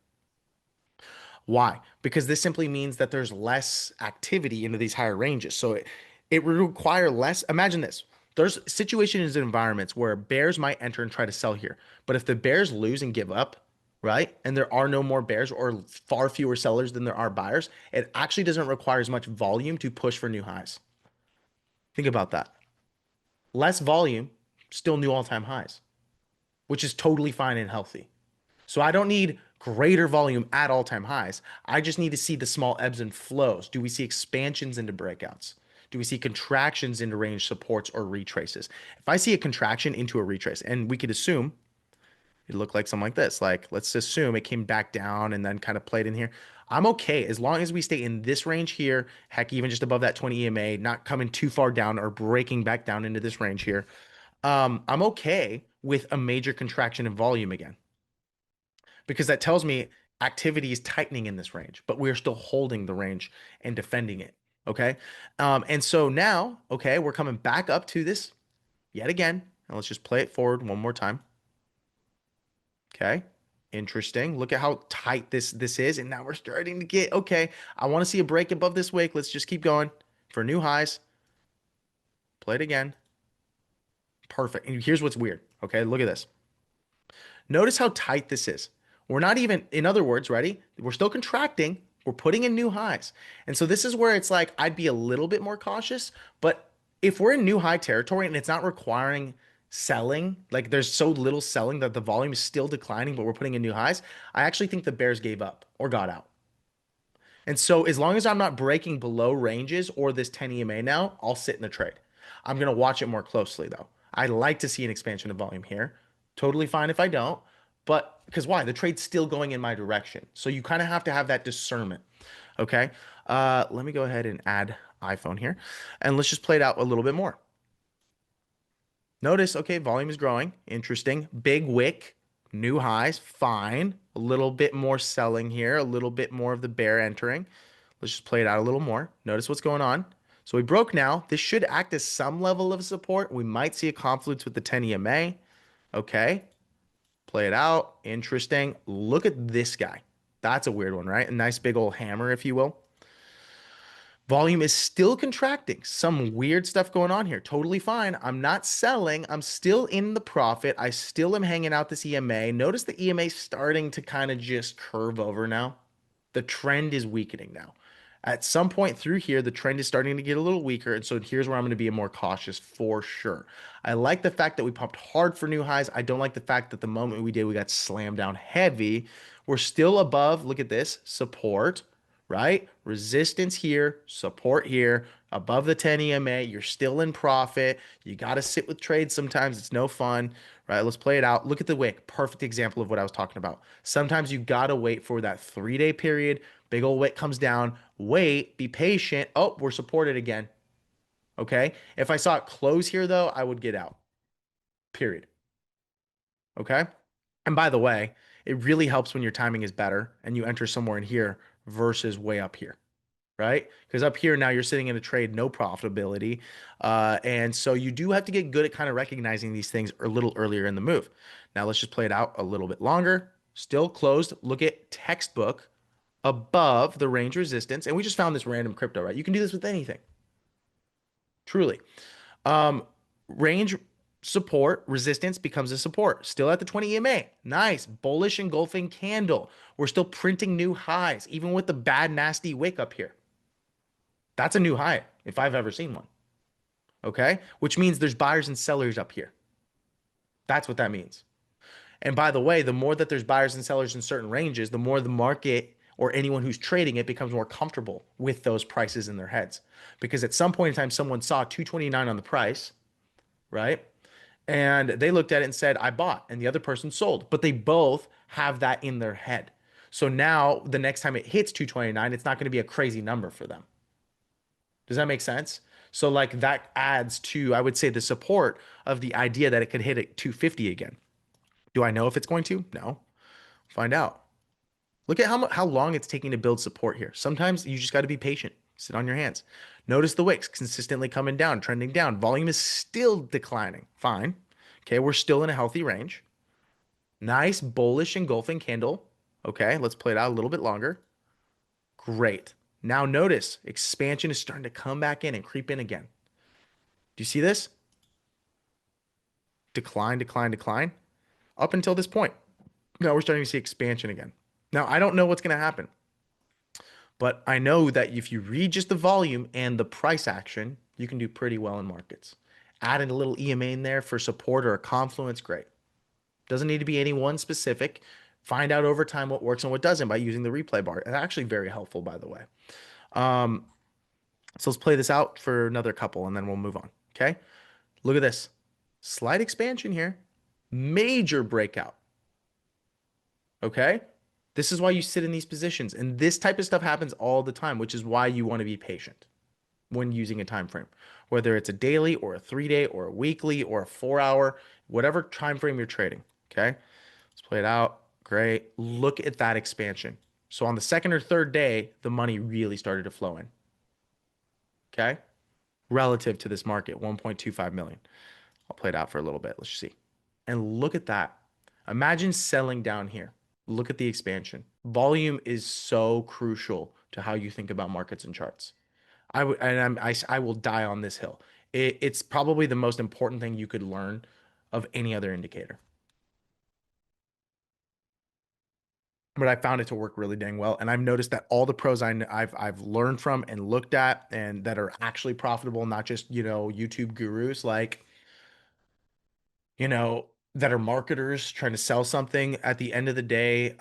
Speaker 1: Why? Because this simply means that there's less activity into these higher ranges. So it would require less. Imagine this. There's situations and environments where bears might enter and try to sell here. But if the bears lose and give up, right, and there are no more bears or far fewer sellers than there are buyers, it actually doesn't require as much volume to push for new highs. Think about that. Less volume, still new all-time highs, which is totally fine and healthy. So I don't need greater volume at all-time highs. I just need to see the small ebbs and flows. Do we see expansions into breakouts? Do we see contractions into range supports or retraces? If I see a contraction into a retrace, and we could assume it looked like something like this, like let's assume it came back down and then kind of played in here. I'm okay as long as we stay in this range here, heck, even just above that 20 EMA, not coming too far down or breaking back down into this range here. I'm okay with a major contraction in volume again because that tells me activity is tightening in this range, but we're still holding the range and defending it. Okay. And so now, okay, we're coming back up to this yet again. And let's just play it forward one more time. Okay. Interesting. Look at how tight this is. And now we're starting to get, okay, I want to see a break above this wick. Let's just keep going for new highs. Play it again. Perfect. And here's what's weird. Okay. Look at this. Notice how tight this is. We're not even, in other words, ready? We're still contracting. We're putting in new highs. And so this is where it's like, I'd be a little bit more cautious. But if we're in new high territory and it's not requiring selling, like there's so little selling that the volume is still declining, but we're putting in new highs, I actually think the bears gave up or got out. And so as long as I'm not breaking below ranges or this 10 EMA now, I'll sit in the trade. I'm going to watch it more closely though. I like to see an expansion of volume here. Totally fine if I don't, but because why? The trade's still going in my direction. So you kind of have to have that discernment. Okay. Let me go ahead and add iPhone here and let's just play it out a little bit more. Notice, okay, volume is growing. Interesting. Big wick, new highs, fine. A little bit more selling here, a little bit more of the bear entering. Let's just play it out a little more. Notice what's going on. So we broke now. This should act as some level of support. We might see a confluence with the 10 EMA. Okay. Play it out. Interesting. Look at this guy. That's a weird one, right? A nice big old hammer, if you will. Volume is still contracting. Some weird stuff going on here. Totally fine. I'm not selling. I'm still in the profit. I still am hanging out this EMA. Notice the EMA starting to kind of just curve over now. The trend is weakening now. At some point through here, the trend is starting to get a little weaker. And so here's where I'm going to be more cautious for sure. I like the fact that we pumped hard for new highs. I don't like the fact that the moment we did, we got slammed down heavy. We're still above, look at this, support, right? Resistance here, support here, above the 10 EMA. You're still in profit. You got to sit with trades sometimes. It's no fun, right? Let's play it out. Look at the wick. Perfect example of what I was talking about. Sometimes you got to wait for that 3-day period. Big old wick comes down. Wait, be patient. Oh, we're supported again. Okay. If I saw it close here though, I would get out, period. Okay. And by the way, it really helps when your timing is better and you enter somewhere in here versus way up here, right? Because up here now you're sitting in a trade, no profitability. And so you do have to get good at kind of recognizing these things a little earlier in the move. Now let's just play it out a little bit longer. Still closed. Look at textbook above the range resistance. And we just found this random crypto, right? You can do this with anything, truly. Um, range support resistance becomes a support. Still at the 20 EMA. Nice. Bullish engulfing candle. We're still printing new highs, even with the bad, nasty wick up here. That's a new high if I've ever seen one. Okay. Which means there's buyers and sellers up here. That's what that means. And by the way, the more that there's buyers and sellers in certain ranges, the more the market or anyone who's trading it becomes more comfortable with those prices in their heads. Because at some point in time, someone saw 229 on the price, right? And they looked at it and said, I bought, and the other person sold. But they both have that in their head. So now the next time it hits 229, it's not going to be a crazy number for them. Does that make sense? So like that adds to, I would say, the support of the idea that it could hit at 250 again. Do I know if it's going to? No. Find out. Look at how long it's taking to build support here. Sometimes you just got to be patient. Sit on your hands. Notice the wicks consistently coming down, trending down. Volume is still declining. Fine. Okay, we're still in a healthy range. Nice bullish engulfing candle. Okay, let's play it out a little bit longer. Great. Now notice expansion is starting to come back in and creep in again. Do you see this? Decline, decline, decline. Up until this point. Now we're starting to see expansion again. Now, I don't know what's going to happen, but I know that if you read just the volume and the price action, you can do pretty well in markets. Adding a little EMA in there for support or a confluence, great. Doesn't need to be any one specific. Find out over time what works and what doesn't by using the replay bar. It's actually very helpful, by the way. So let's play this out for another couple and then we'll move on. Okay. Look at this. Slight expansion here. Major breakout. Okay. This is why you sit in these positions. And this type of stuff happens all the time, which is why you want to be patient when using a time frame, whether it's a daily or a 3-day or a weekly or a 4-hour, whatever time frame you're trading. Okay. Let's play it out. Great. Look at that expansion. So on the second or third day, the money really started to flow in. Okay. Relative to this market, 1.25 million. I'll play it out for a little bit. Let's see. And look at that. Imagine selling down here. Look at the expansion. Volume is so crucial to how you think about markets and charts. I will die on this hill. It's probably the most important thing you could learn of any other indicator. But I found it to work really dang well. And I've noticed that all the pros I've learned from and looked at and that are actually profitable, not just, YouTube gurus, like, that are marketers trying to sell something at the end of the day,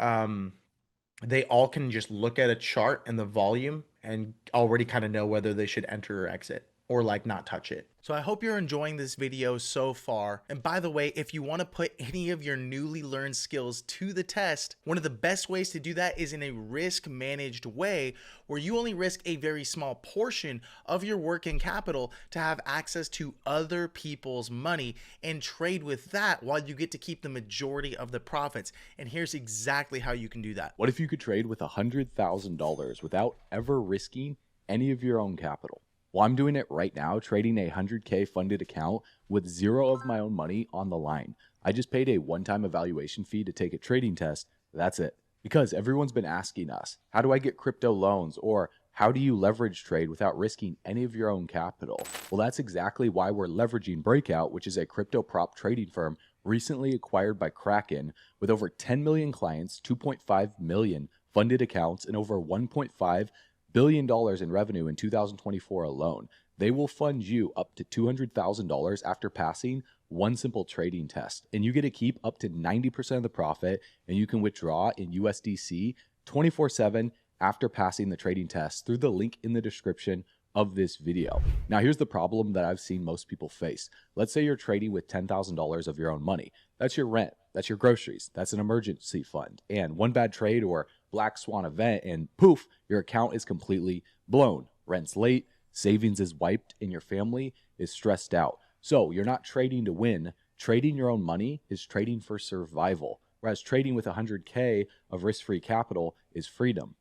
Speaker 1: they all can just look at a chart and the volume and already kind of know whether they should enter or exit or like not touch it. So I hope you're enjoying this video so far. And by the way, if you want to put any of your newly learned skills to the test, one of the best ways to do that is in a risk managed way where you only risk a very small portion of your working capital to have access to other people's money and trade with that while you get to keep the majority of the profits. And here's exactly how you can do that.
Speaker 2: What if you could trade with $100,000 without ever risking any of your own capital? Well, I'm doing it right now, trading a 100K funded account with zero of my own money on the line. I just paid a one-time evaluation fee to take a trading test. That's it. Because everyone's been asking us, how do I get crypto loans? Or how do you leverage trade without risking any of your own capital? Well, that's exactly why we're leveraging Breakout, which is a crypto prop trading firm recently acquired by Kraken with over 10 million clients, 2.5 million funded accounts, and over $1.5 billion in revenue in 2024 alone. They will fund you up to $200,000 after passing one simple trading test. And you get to keep up to 90% of the profit, and you can withdraw in USDC 24/7 after passing the trading test through the link in the description of this video. Now, here's the problem that I've seen most people face. Let's say you're trading with $10,000 of your own money. That's your rent, that's your groceries, that's an emergency fund. And one bad trade or black swan event and poof, your account is completely blown. Rent's late, savings is wiped, and your family is stressed out. So you're not trading to win. Trading your own money is trading for survival, whereas trading with 100K of risk-free capital is freedom.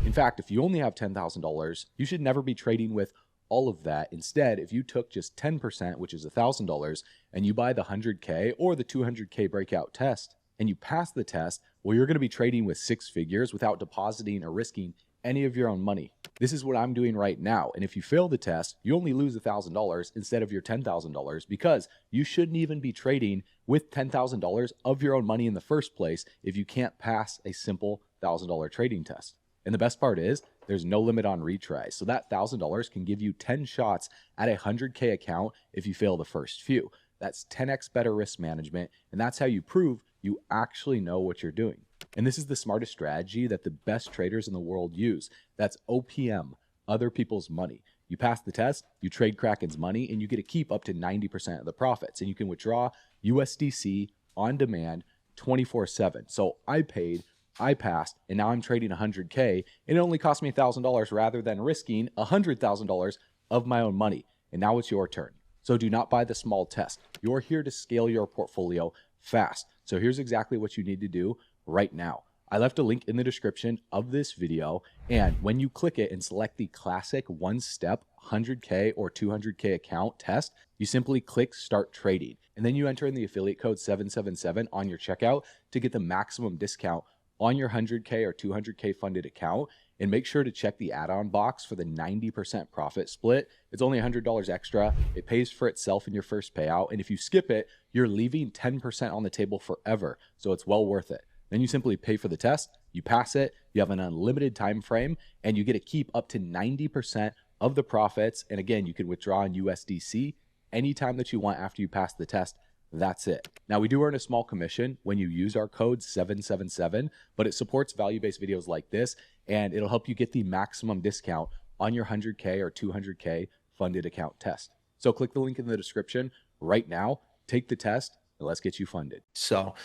Speaker 2: In fact, if you only have $10,000, you should never be trading with all of that. Instead, if you took just 10%, which is $1,000, and you buy the 100K or the 200K breakout test, and you pass the test, well, you're going to be trading with six figures without depositing or risking any of your own money. This is what I'm doing right now. And if you fail the test, you only lose $1,000 instead of your $10,000, because you shouldn't even be trading with $10,000 of your own money in the first place if you can't pass a simple $1,000 trading test. And the best part is there's no limit on retries. So that $1,000 can give you 10 shots at a 100K account if you fail the first few. That's 10x better risk management. And that's how you prove you actually know what you're doing. And this is the smartest strategy that the best traders in the world use. That's OPM, other people's money. You pass the test, you trade Kraken's money, and you get to keep up to 90% of the profits. And you can withdraw USDC on demand 24/7. So I paid, I passed, and now I'm trading 100K, and it only cost me $1,000 rather than risking $100,000 of my own money. And now it's your turn. So do not buy the small test. You're here to scale your portfolio fast. So here's exactly what you need to do right now. I left a link in the description of this video, and when you click it and select the classic one-step 100K or 200K account test, you simply click start trading, and then you enter in the affiliate code 777 on your checkout to get the maximum discount on your 100K or 200K funded account. And make sure to check the add-on box for the 90% profit split. It's only $100 extra. It pays for itself in your first payout, and if you skip it, you're leaving 10% on the table forever, so it's well worth it. Then you simply pay for the test, you pass it, you have an unlimited time frame, and you get to keep up to 90% of the profits. And again, you can withdraw in USDC anytime that you want after you pass the test. That's it. Now, we do earn a small commission when you use our code 777, but it supports value-based videos like this, and it'll help you get the maximum discount on your 100K or 200K funded account test. So click the link in the description right now, take the test, and let's get you funded.
Speaker 1: So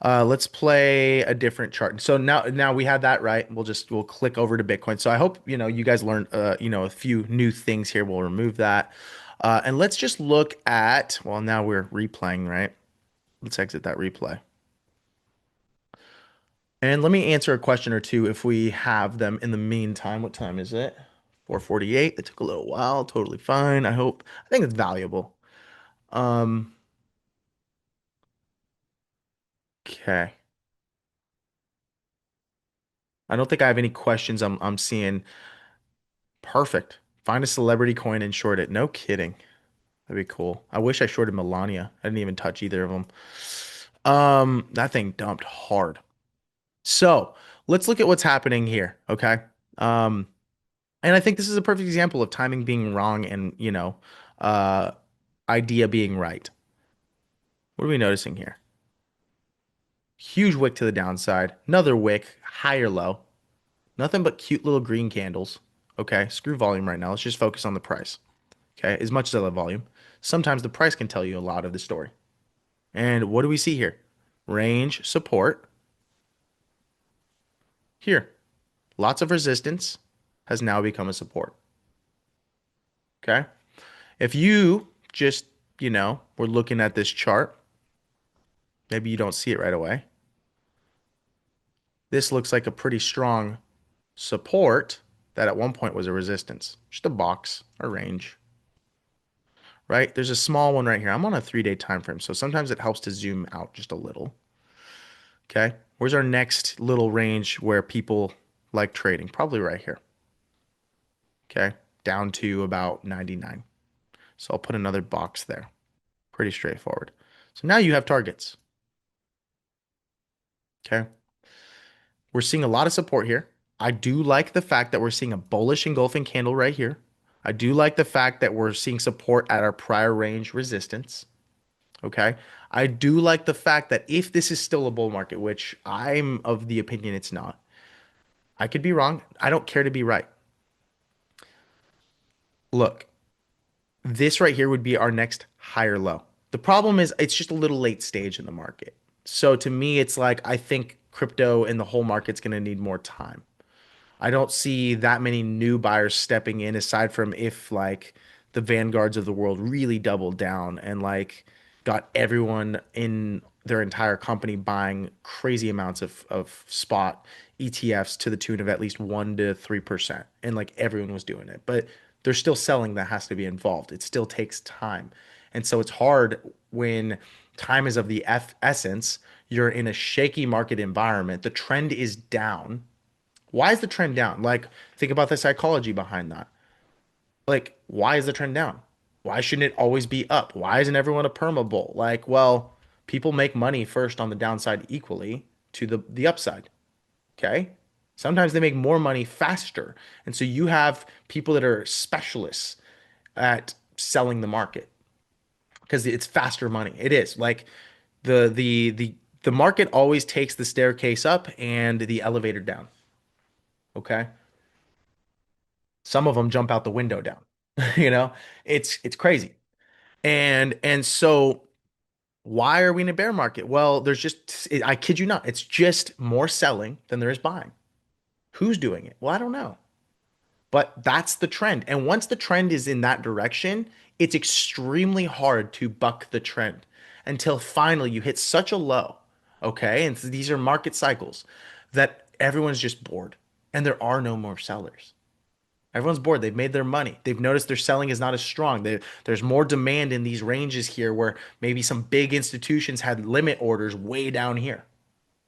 Speaker 1: let's play a different chart. So now we have that right. We'll click over to Bitcoin. So I hope you guys learned a few new things here. We'll remove that. And let's just look at, well, now we're replaying, right? Let's exit that replay. And let me answer a question or two if we have them in the meantime. What time is it? 4:48. It took a little while. Totally fine. I think it's valuable. Okay. I don't think I have any questions I'm seeing. Perfect. Find a celebrity coin and short it. No kidding. That'd be cool. I wish I shorted Melania. I didn't even touch either of them. That thing dumped hard. So let's look at what's happening here. Okay. And I think this is a perfect example of timing being wrong and, idea being right. What are we noticing here? Huge wick to the downside. Another wick, higher low. Nothing but cute little green candles. Okay. Screw volume right now. Let's just focus on the price. Okay. As much as I love volume, sometimes the price can tell you a lot of the story. And what do we see here? Range, support. Here, lots of resistance has now become a support. Okay. If you just, we're looking at this chart, maybe you don't see it right away. This looks like a pretty strong support that at one point was a resistance. Just a box, a range. Right? There's a small one right here. I'm on a 3-day time frame, so sometimes it helps to zoom out just a little. Okay. Where's our next little range where people like trading? Probably right here. Okay. Down to about 99. So I'll put another box there. Pretty straightforward. So now you have targets. Okay. We're seeing a lot of support here. I do like the fact that we're seeing a bullish engulfing candle right here. I do like the fact that we're seeing support at our prior range resistance. Okay. I do like the fact that if this is still a bull market, which I'm of the opinion it's not, I could be wrong. I don't care to be right. Look, this right here would be our next higher low. The problem is it's just a little late stage in the market. So to me, it's like I think crypto and the whole market's going to need more time. I don't see that many new buyers stepping in aside from if like the vanguards of the world really doubled down and like got everyone in their entire company buying crazy amounts of spot ETFs to the tune of at least 1 to 3%. And like everyone was doing it. But there's still selling that has to be involved. It still takes time. And so it's hard when time is of the essence. You're in a shaky market environment. The trend is down. Why is the trend down? Like, think about the psychology behind that. Like, why is the trend down? Why shouldn't it always be up? Why isn't everyone a perma bull? Like, well, people make money first on the downside equally to the upside. Okay. Sometimes they make more money faster. And so you have people that are specialists at selling the market because it's faster money. It is like the market always takes the staircase up and the elevator down. Okay. Some of them jump out the window down. You know, it's crazy. And so why are we in a bear market? Well, there's just I kid you not, it's just more selling than there is buying. Who's doing it? Well, I don't know. But that's the trend. And once the trend is in that direction, it's extremely hard to buck the trend until finally you hit such a low. Okay. And these are market cycles that everyone's just bored and there are no more sellers. Everyone's bored. They've made their money. They've noticed their selling is not as strong. There's more demand in these ranges here where maybe some big institutions had limit orders way down here,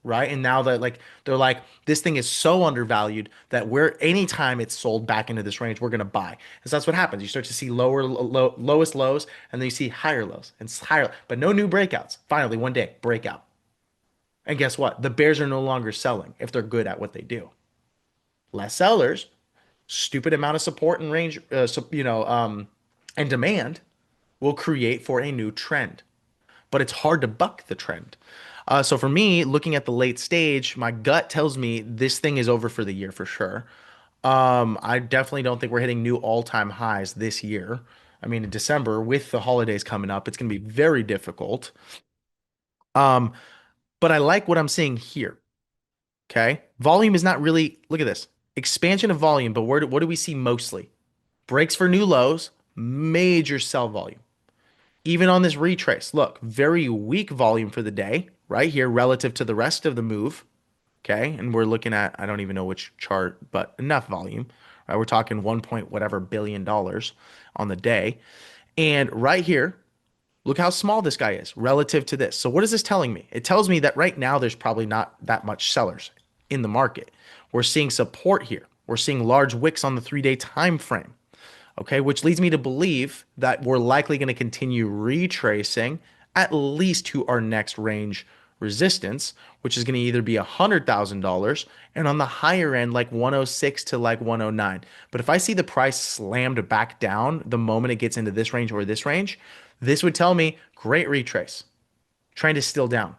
Speaker 1: right? And now that like they're like this thing is so undervalued that we're anytime it's sold back into this range, we're gonna buy. And so that's what happens. You start to see lowest lows, and then you see higher lows and higher, but no new breakouts. Finally, one day, breakout. And guess what? The bears are no longer selling if they're good at what they do. Less sellers, stupid amount of support and range, and demand will create for a new trend. But it's hard to buck the trend. So for me, looking at the late stage, my gut tells me this thing is over for the year for sure. I definitely don't think we're hitting new all-time highs this year. I mean, in December, with the holidays coming up, it's going to be very difficult. Um, but I like what I'm seeing here. Okay. Volume is not really, look at this expansion of volume, but what do we see mostly? Breaks for new lows, major sell volume. Even on this retrace, look, very weak volume for the day right here relative to the rest of the move. Okay. And we're looking at, I don't even know which chart, but enough volume, right? We're talking 1 point whatever billion dollars on the day. And right here, look how small this guy is relative to this. So what is this telling me? It tells me that right now there's probably not that much sellers in the market. We're seeing support here. We're seeing large wicks on the 3-day time frame. Okay, which leads me to believe that we're likely going to continue retracing at least to our next range resistance, which is going to either be $100,000 and on the higher end, like 106 to like 109. But if I see the price slammed back down the moment it gets into this range or this range, this would tell me great retrace. Trend is still down.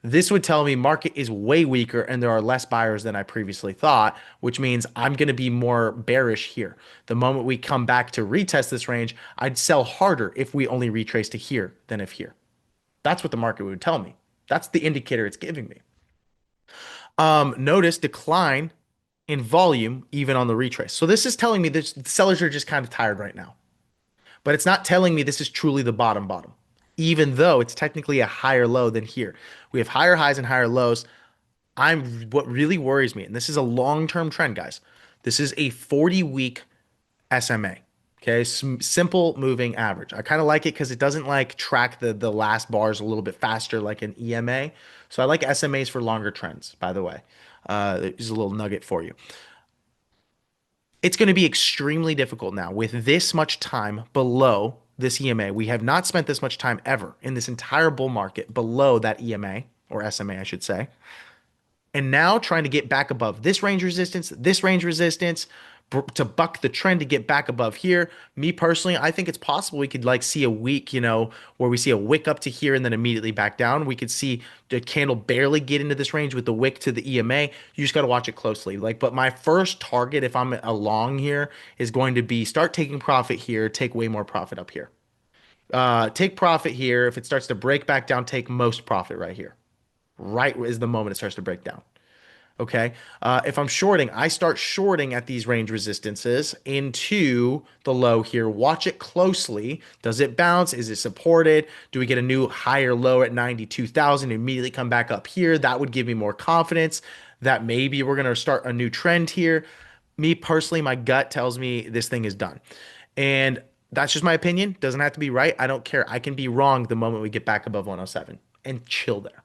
Speaker 1: This would tell me market is way weaker and there are less buyers than I previously thought, which means I'm going to be more bearish here. The moment we come back to retest this range, I'd sell harder if we only retrace to here than if here. That's what the market would tell me. That's the indicator it's giving me. Notice decline in volume even on the retrace. So this is telling me that the sellers are just kind of tired right now. But it's not telling me this is truly the bottom, even though it's technically a higher low than here. We have higher highs and higher lows. What really worries me, and this is a long-term trend, guys. This is a 40-week SMA. Okay, simple moving average. I kind of like it because it doesn't like track the last bars a little bit faster like an EMA. So I like SMAs for longer trends, by the way. There's a little nugget for you. It's going to be extremely difficult now with this much time below this EMA. We have not spent this much time ever in this entire bull market below that EMA or SMA, I should say. And now trying to get back above this range resistance to buck the trend to get back above here. Me personally, I think it's possible we could like see a week, where we see a wick up to here and then immediately back down. We could see the candle barely get into this range with the wick to the EMA. You just got to watch it closely. But my first target, if I'm along here, is going to be start taking profit here, take way more profit up here. Take profit here. If it starts to break back down, take most profit right here. Right is the moment it starts to break down. Okay. If I'm shorting, I start shorting at these range resistances into the low here. Watch it closely. Does it bounce? Is it supported? Do we get a new higher low at 92,000? Immediately come back up here? That would give me more confidence that maybe we're going to start a new trend here. Me personally, my gut tells me this thing is done. And that's just my opinion. Doesn't have to be right. I don't care. I can be wrong the moment we get back above 107 and chill there.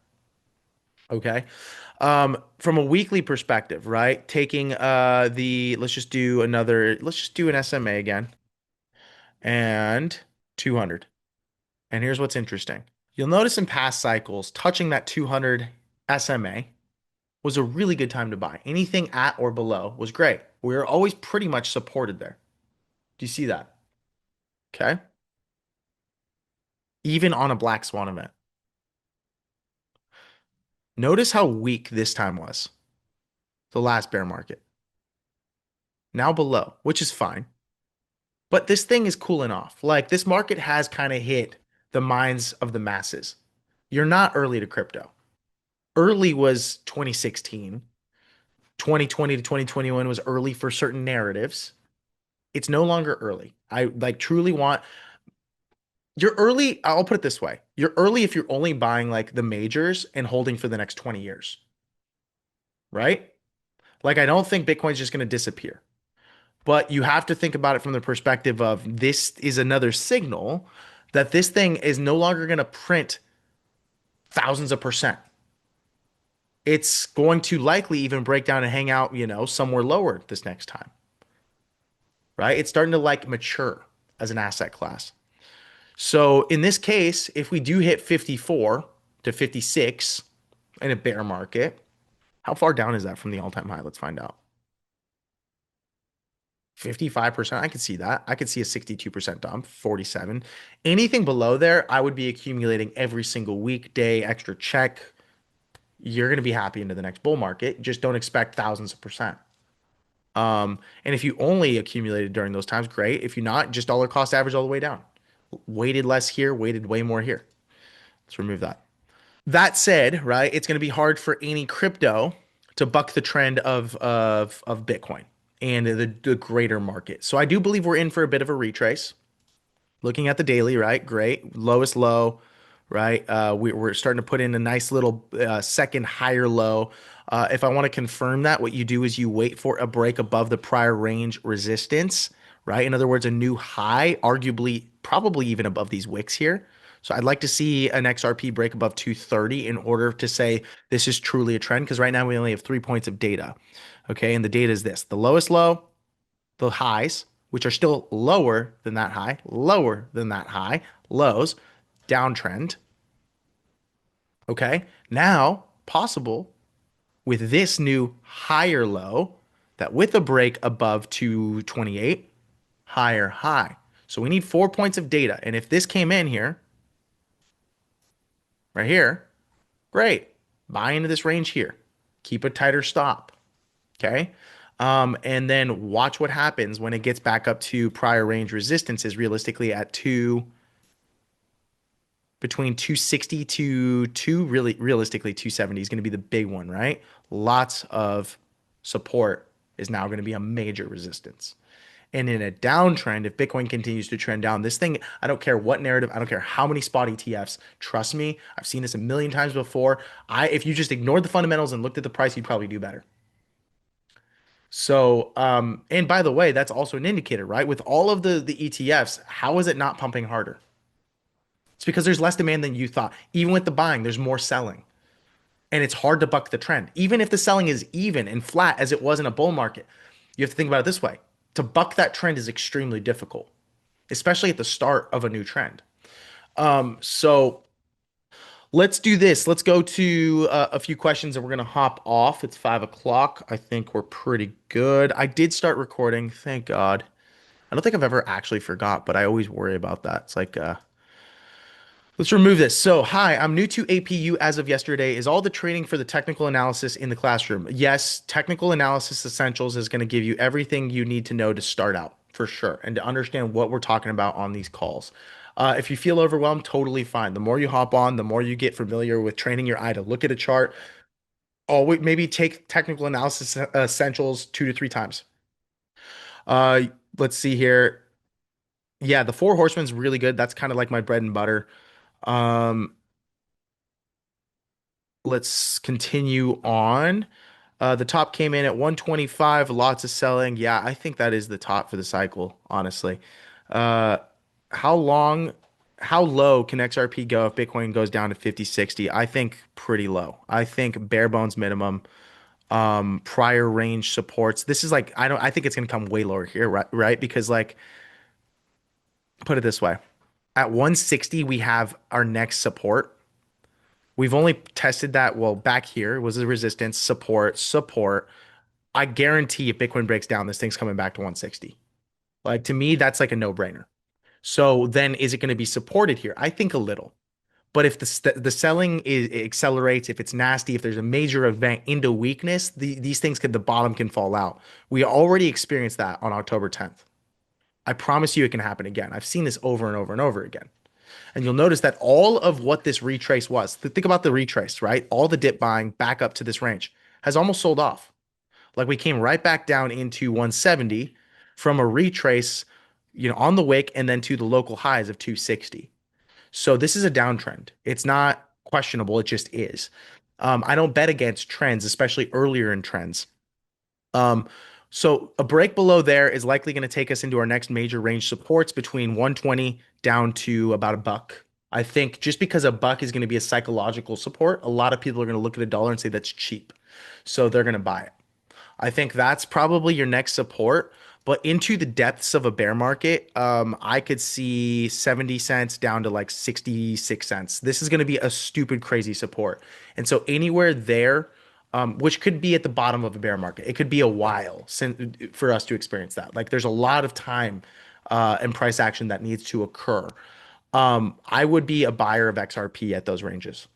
Speaker 1: Okay. From a weekly perspective, right? Taking let's just do an SMA again and 200. And here's what's interesting. You'll notice in past cycles, touching that 200 SMA was a really good time to buy. Anything at or below was great. We were always pretty much supported there. Do you see that? Okay. Even on a black swan event. Notice how weak this time was, the last bear market. Now below, which is fine. But this thing is cooling off. Like this market has kind of hit the minds of the masses. You're not early to crypto. Early was 2016. 2020 to 2021 was early for certain narratives. It's no longer early. I like truly want you're early. I'll put it this way. You're early if you're only buying like the majors and holding for the next 20 years, right? Like I don't think Bitcoin's just going to disappear. But you have to think about it from the perspective of this is another signal that this thing is no longer going to print thousands of percent. It's going to likely even break down and hang out, somewhere lower this next time, right? It's starting to like mature as an asset class. So in this case, if we do hit 54 to 56 in a bear market, how far down is that from the all-time high? Let's find out. 55%. I could see that. I could see a 62% dump, 47. Anything below there, I would be accumulating every single weekday, extra check. You're going to be happy into the next bull market. Just don't expect thousands of percent. And if you only accumulated during those times, great. If you're not, just dollar cost average all the way down. Weighted less here, weighted way more here. Let's remove that. That said, right, it's going to be hard for any crypto to buck the trend of Bitcoin and the greater market. So I do believe we're in for a bit of a retrace. Looking at the daily, right? Great. Lowest low, right? We're starting to put in a nice little second higher low. If I want to confirm that, what you do is you wait for a break above the prior range resistance, right? In other words, a new high, arguably, probably even above these wicks here. So I'd like to see an XRP break above 230 in order to say this is truly a trend, because right now we only have 3 points of data. Okay, and the data is this: the lowest low, the highs, which are still lower than that high, lower than that high, lows, downtrend. Okay, now possible with this new higher low that with a break above 228, higher high. So we need 4 points of data. And if this came in here, right here, great. Buy into this range here. Keep a tighter stop. Okay. And then watch what happens when it gets back up to prior range resistances, realistically at between 260 to really realistically 270 is going to be the big one, right? Lots of support is now going to be a major resistance. And in a downtrend, if Bitcoin continues to trend down, this thing, I don't care what narrative, I don't care how many spot ETFs, trust me, I've seen this a million times before. If you just ignored the fundamentals and looked at the price, you'd probably do better. So, and by the way, that's also an indicator, right? With all of the ETFs, how is it not pumping harder? It's because there's less demand than you thought. Even with the buying, there's more selling. And it's hard to buck the trend. Even if the selling is even and flat as it was in a bull market, you have to think about it this way. To buck that trend is extremely difficult, especially at the start of a new trend. So let's do this. Let's go to a few questions and we're going to hop off. It's 5 o'clock. I think we're pretty good. I did start recording. Thank God. I don't think I've ever actually forgot, but I always worry about that. It's like, let's remove this. So, hi, I'm new to APU as of yesterday. Is all the training for the technical analysis in the classroom? Yes, technical analysis essentials is going to give you everything you need to know to start out for sure and to understand what we're talking about on these calls. If you feel overwhelmed, totally fine. The more you hop on, the more you get familiar with training your eye to look at a chart, Always maybe take technical analysis essentials 2 to 3 times. Uh, let's see here. Yeah, the Four Horsemen's really good. That's kind of like my bread and butter. Um, let's continue on. The top came in at 125, lots of selling. Yeah, I think that is the top for the cycle, honestly. Uh, how long, how low can XRP go if Bitcoin goes down to 50, 60? I think pretty low. I think bare bones minimum, prior range supports. This is like, I think it's going to come way lower here, right? Right? Because like, put it this way. At 160, we have our next support. We've only tested that. Well, back here was the resistance, support. I guarantee if Bitcoin breaks down, this thing's coming back to 160. Like to me, that's like a no-brainer. So then is it going to be supported here? I think a little. But if the selling accelerates, if it's nasty, if there's a major event into weakness, these things the bottom can fall out. We already experienced that on October 10th. I promise you it can happen again. I've seen this over and over and over again. And you'll notice that all of what this retrace was, think about the retrace, right? All the dip buying back up to this range has almost sold off. Like we came right back down into 170 from a retrace, on the wick and then to the local highs of 260. So this is a downtrend. It's not questionable. It just is. I don't bet against trends, especially earlier in trends. Um, so a break below there is likely going to take us into our next major range supports between 120 down to about a buck. I think just because a buck is going to be a psychological support, a lot of people are going to look at a dollar and say that's cheap. So they're going to buy it. I think that's probably your next support. But into the depths of a bear market, I could see 70 cents down to like 66 cents. This is going to be a stupid, crazy support. And so anywhere there, which could be at the bottom of a bear market, it could be a while for us to experience that. Like there's a lot of time and price action that needs to occur. I would be a buyer of XRP at those ranges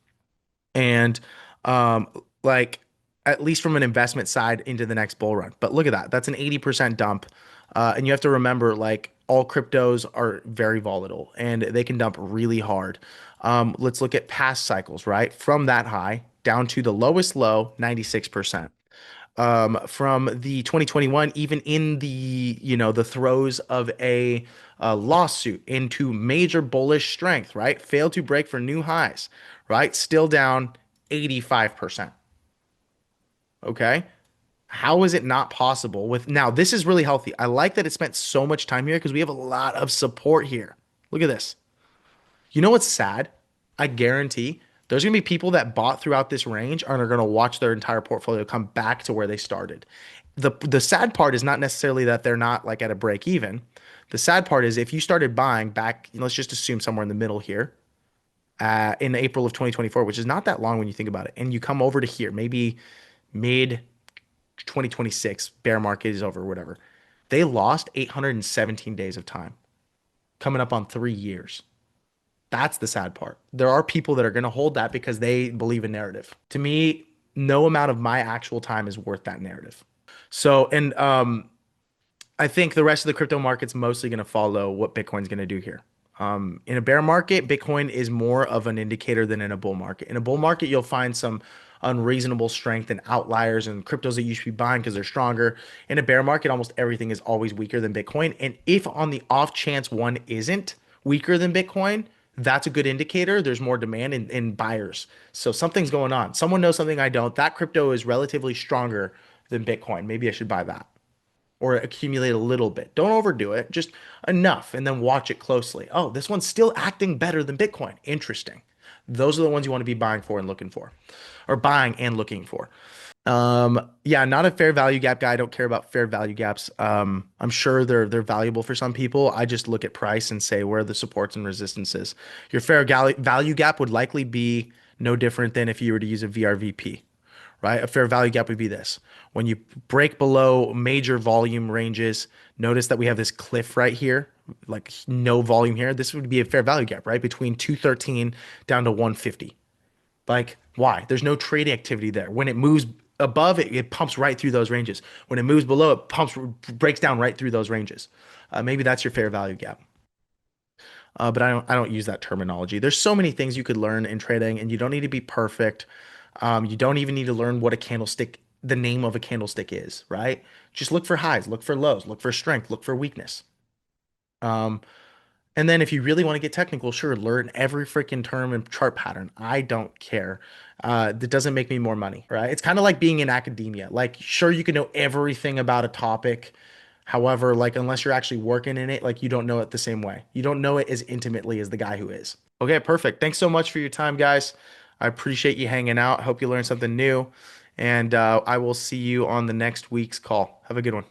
Speaker 1: and um like at least from an investment side into the next bull run. But look at that. That's an 80% dump. And you have to remember like all cryptos are very volatile and they can dump really hard. Let's look at past cycles, right? From that high down to the lowest low, 96%. From the 2021, even in the throes of a lawsuit into major bullish strength, right? Failed to break for new highs, right? Still down 85%. Okay. How is it not possible with now? This is really healthy. I like that it spent so much time here because we have a lot of support here. Look at this. You know what's sad? I guarantee there's going to be people that bought throughout this range and are going to watch their entire portfolio come back to where they started. The sad part is not necessarily that they're not like at a break even. The sad part is if you started buying back, let's just assume somewhere in the middle here, in April of 2024, which is not that long when you think about it, and you come over to here, maybe mid 2026, bear market is over, whatever. They lost 817 days of time, coming up on 3 years. That's the sad part. There are people that are going to hold that because they believe in narrative. To me, no amount of my actual time is worth that narrative. So, and I think the rest of the crypto market's mostly going to follow what Bitcoin's going to do here. In a bear market, Bitcoin is more of an indicator than in a bull market. In a bull market, you'll find some unreasonable strength and outliers and cryptos that you should be buying because they're stronger. In a bear market, almost everything is always weaker than Bitcoin. And if on the off chance one isn't weaker than Bitcoin, that's a good indicator. There's more demand in buyers. So something's going on. Someone knows something I don't. That crypto is relatively stronger than Bitcoin. Maybe I should buy that or accumulate a little bit. Don't overdo it, just enough, and then watch it closely. Oh, this one's still acting better than Bitcoin. Interesting. Those are the ones you want to be buying for and looking for, or buying and looking for. Yeah, not a fair value gap guy. I don't care about fair value gaps. I'm sure they're valuable for some people. I just look at price and say where are the supports and resistances. Your value gap would likely be no different than if you were to use a VRVP, right? A fair value gap would be this. When you break below major volume ranges, notice that we have this cliff right here, like no volume here. This would be a fair value gap, right? Between 213 down to 150. Like, why? There's no trading activity there. When it moves above it, it pumps right through those ranges. When it moves below, it breaks down right through those ranges. Maybe that's your fair value gap. But I don't use that terminology. There's so many things you could learn in trading, and you don't need to be perfect. You don't even need to learn what a candlestick, the name of a candlestick is, right? Just look for highs, look for lows, look for strength, look for weakness. Um, and then if you really want to get technical, sure, learn every freaking term and chart pattern. I don't care. That doesn't make me more money, right? It's kind of like being in academia. Like, sure, you can know everything about a topic. However, like, unless you're actually working in it, like, you don't know it the same way. You don't know it as intimately as the guy who is. Okay, perfect. Thanks so much for your time, guys. I appreciate you hanging out. Hope you learned something new. And I will see you on the next week's call. Have a good one.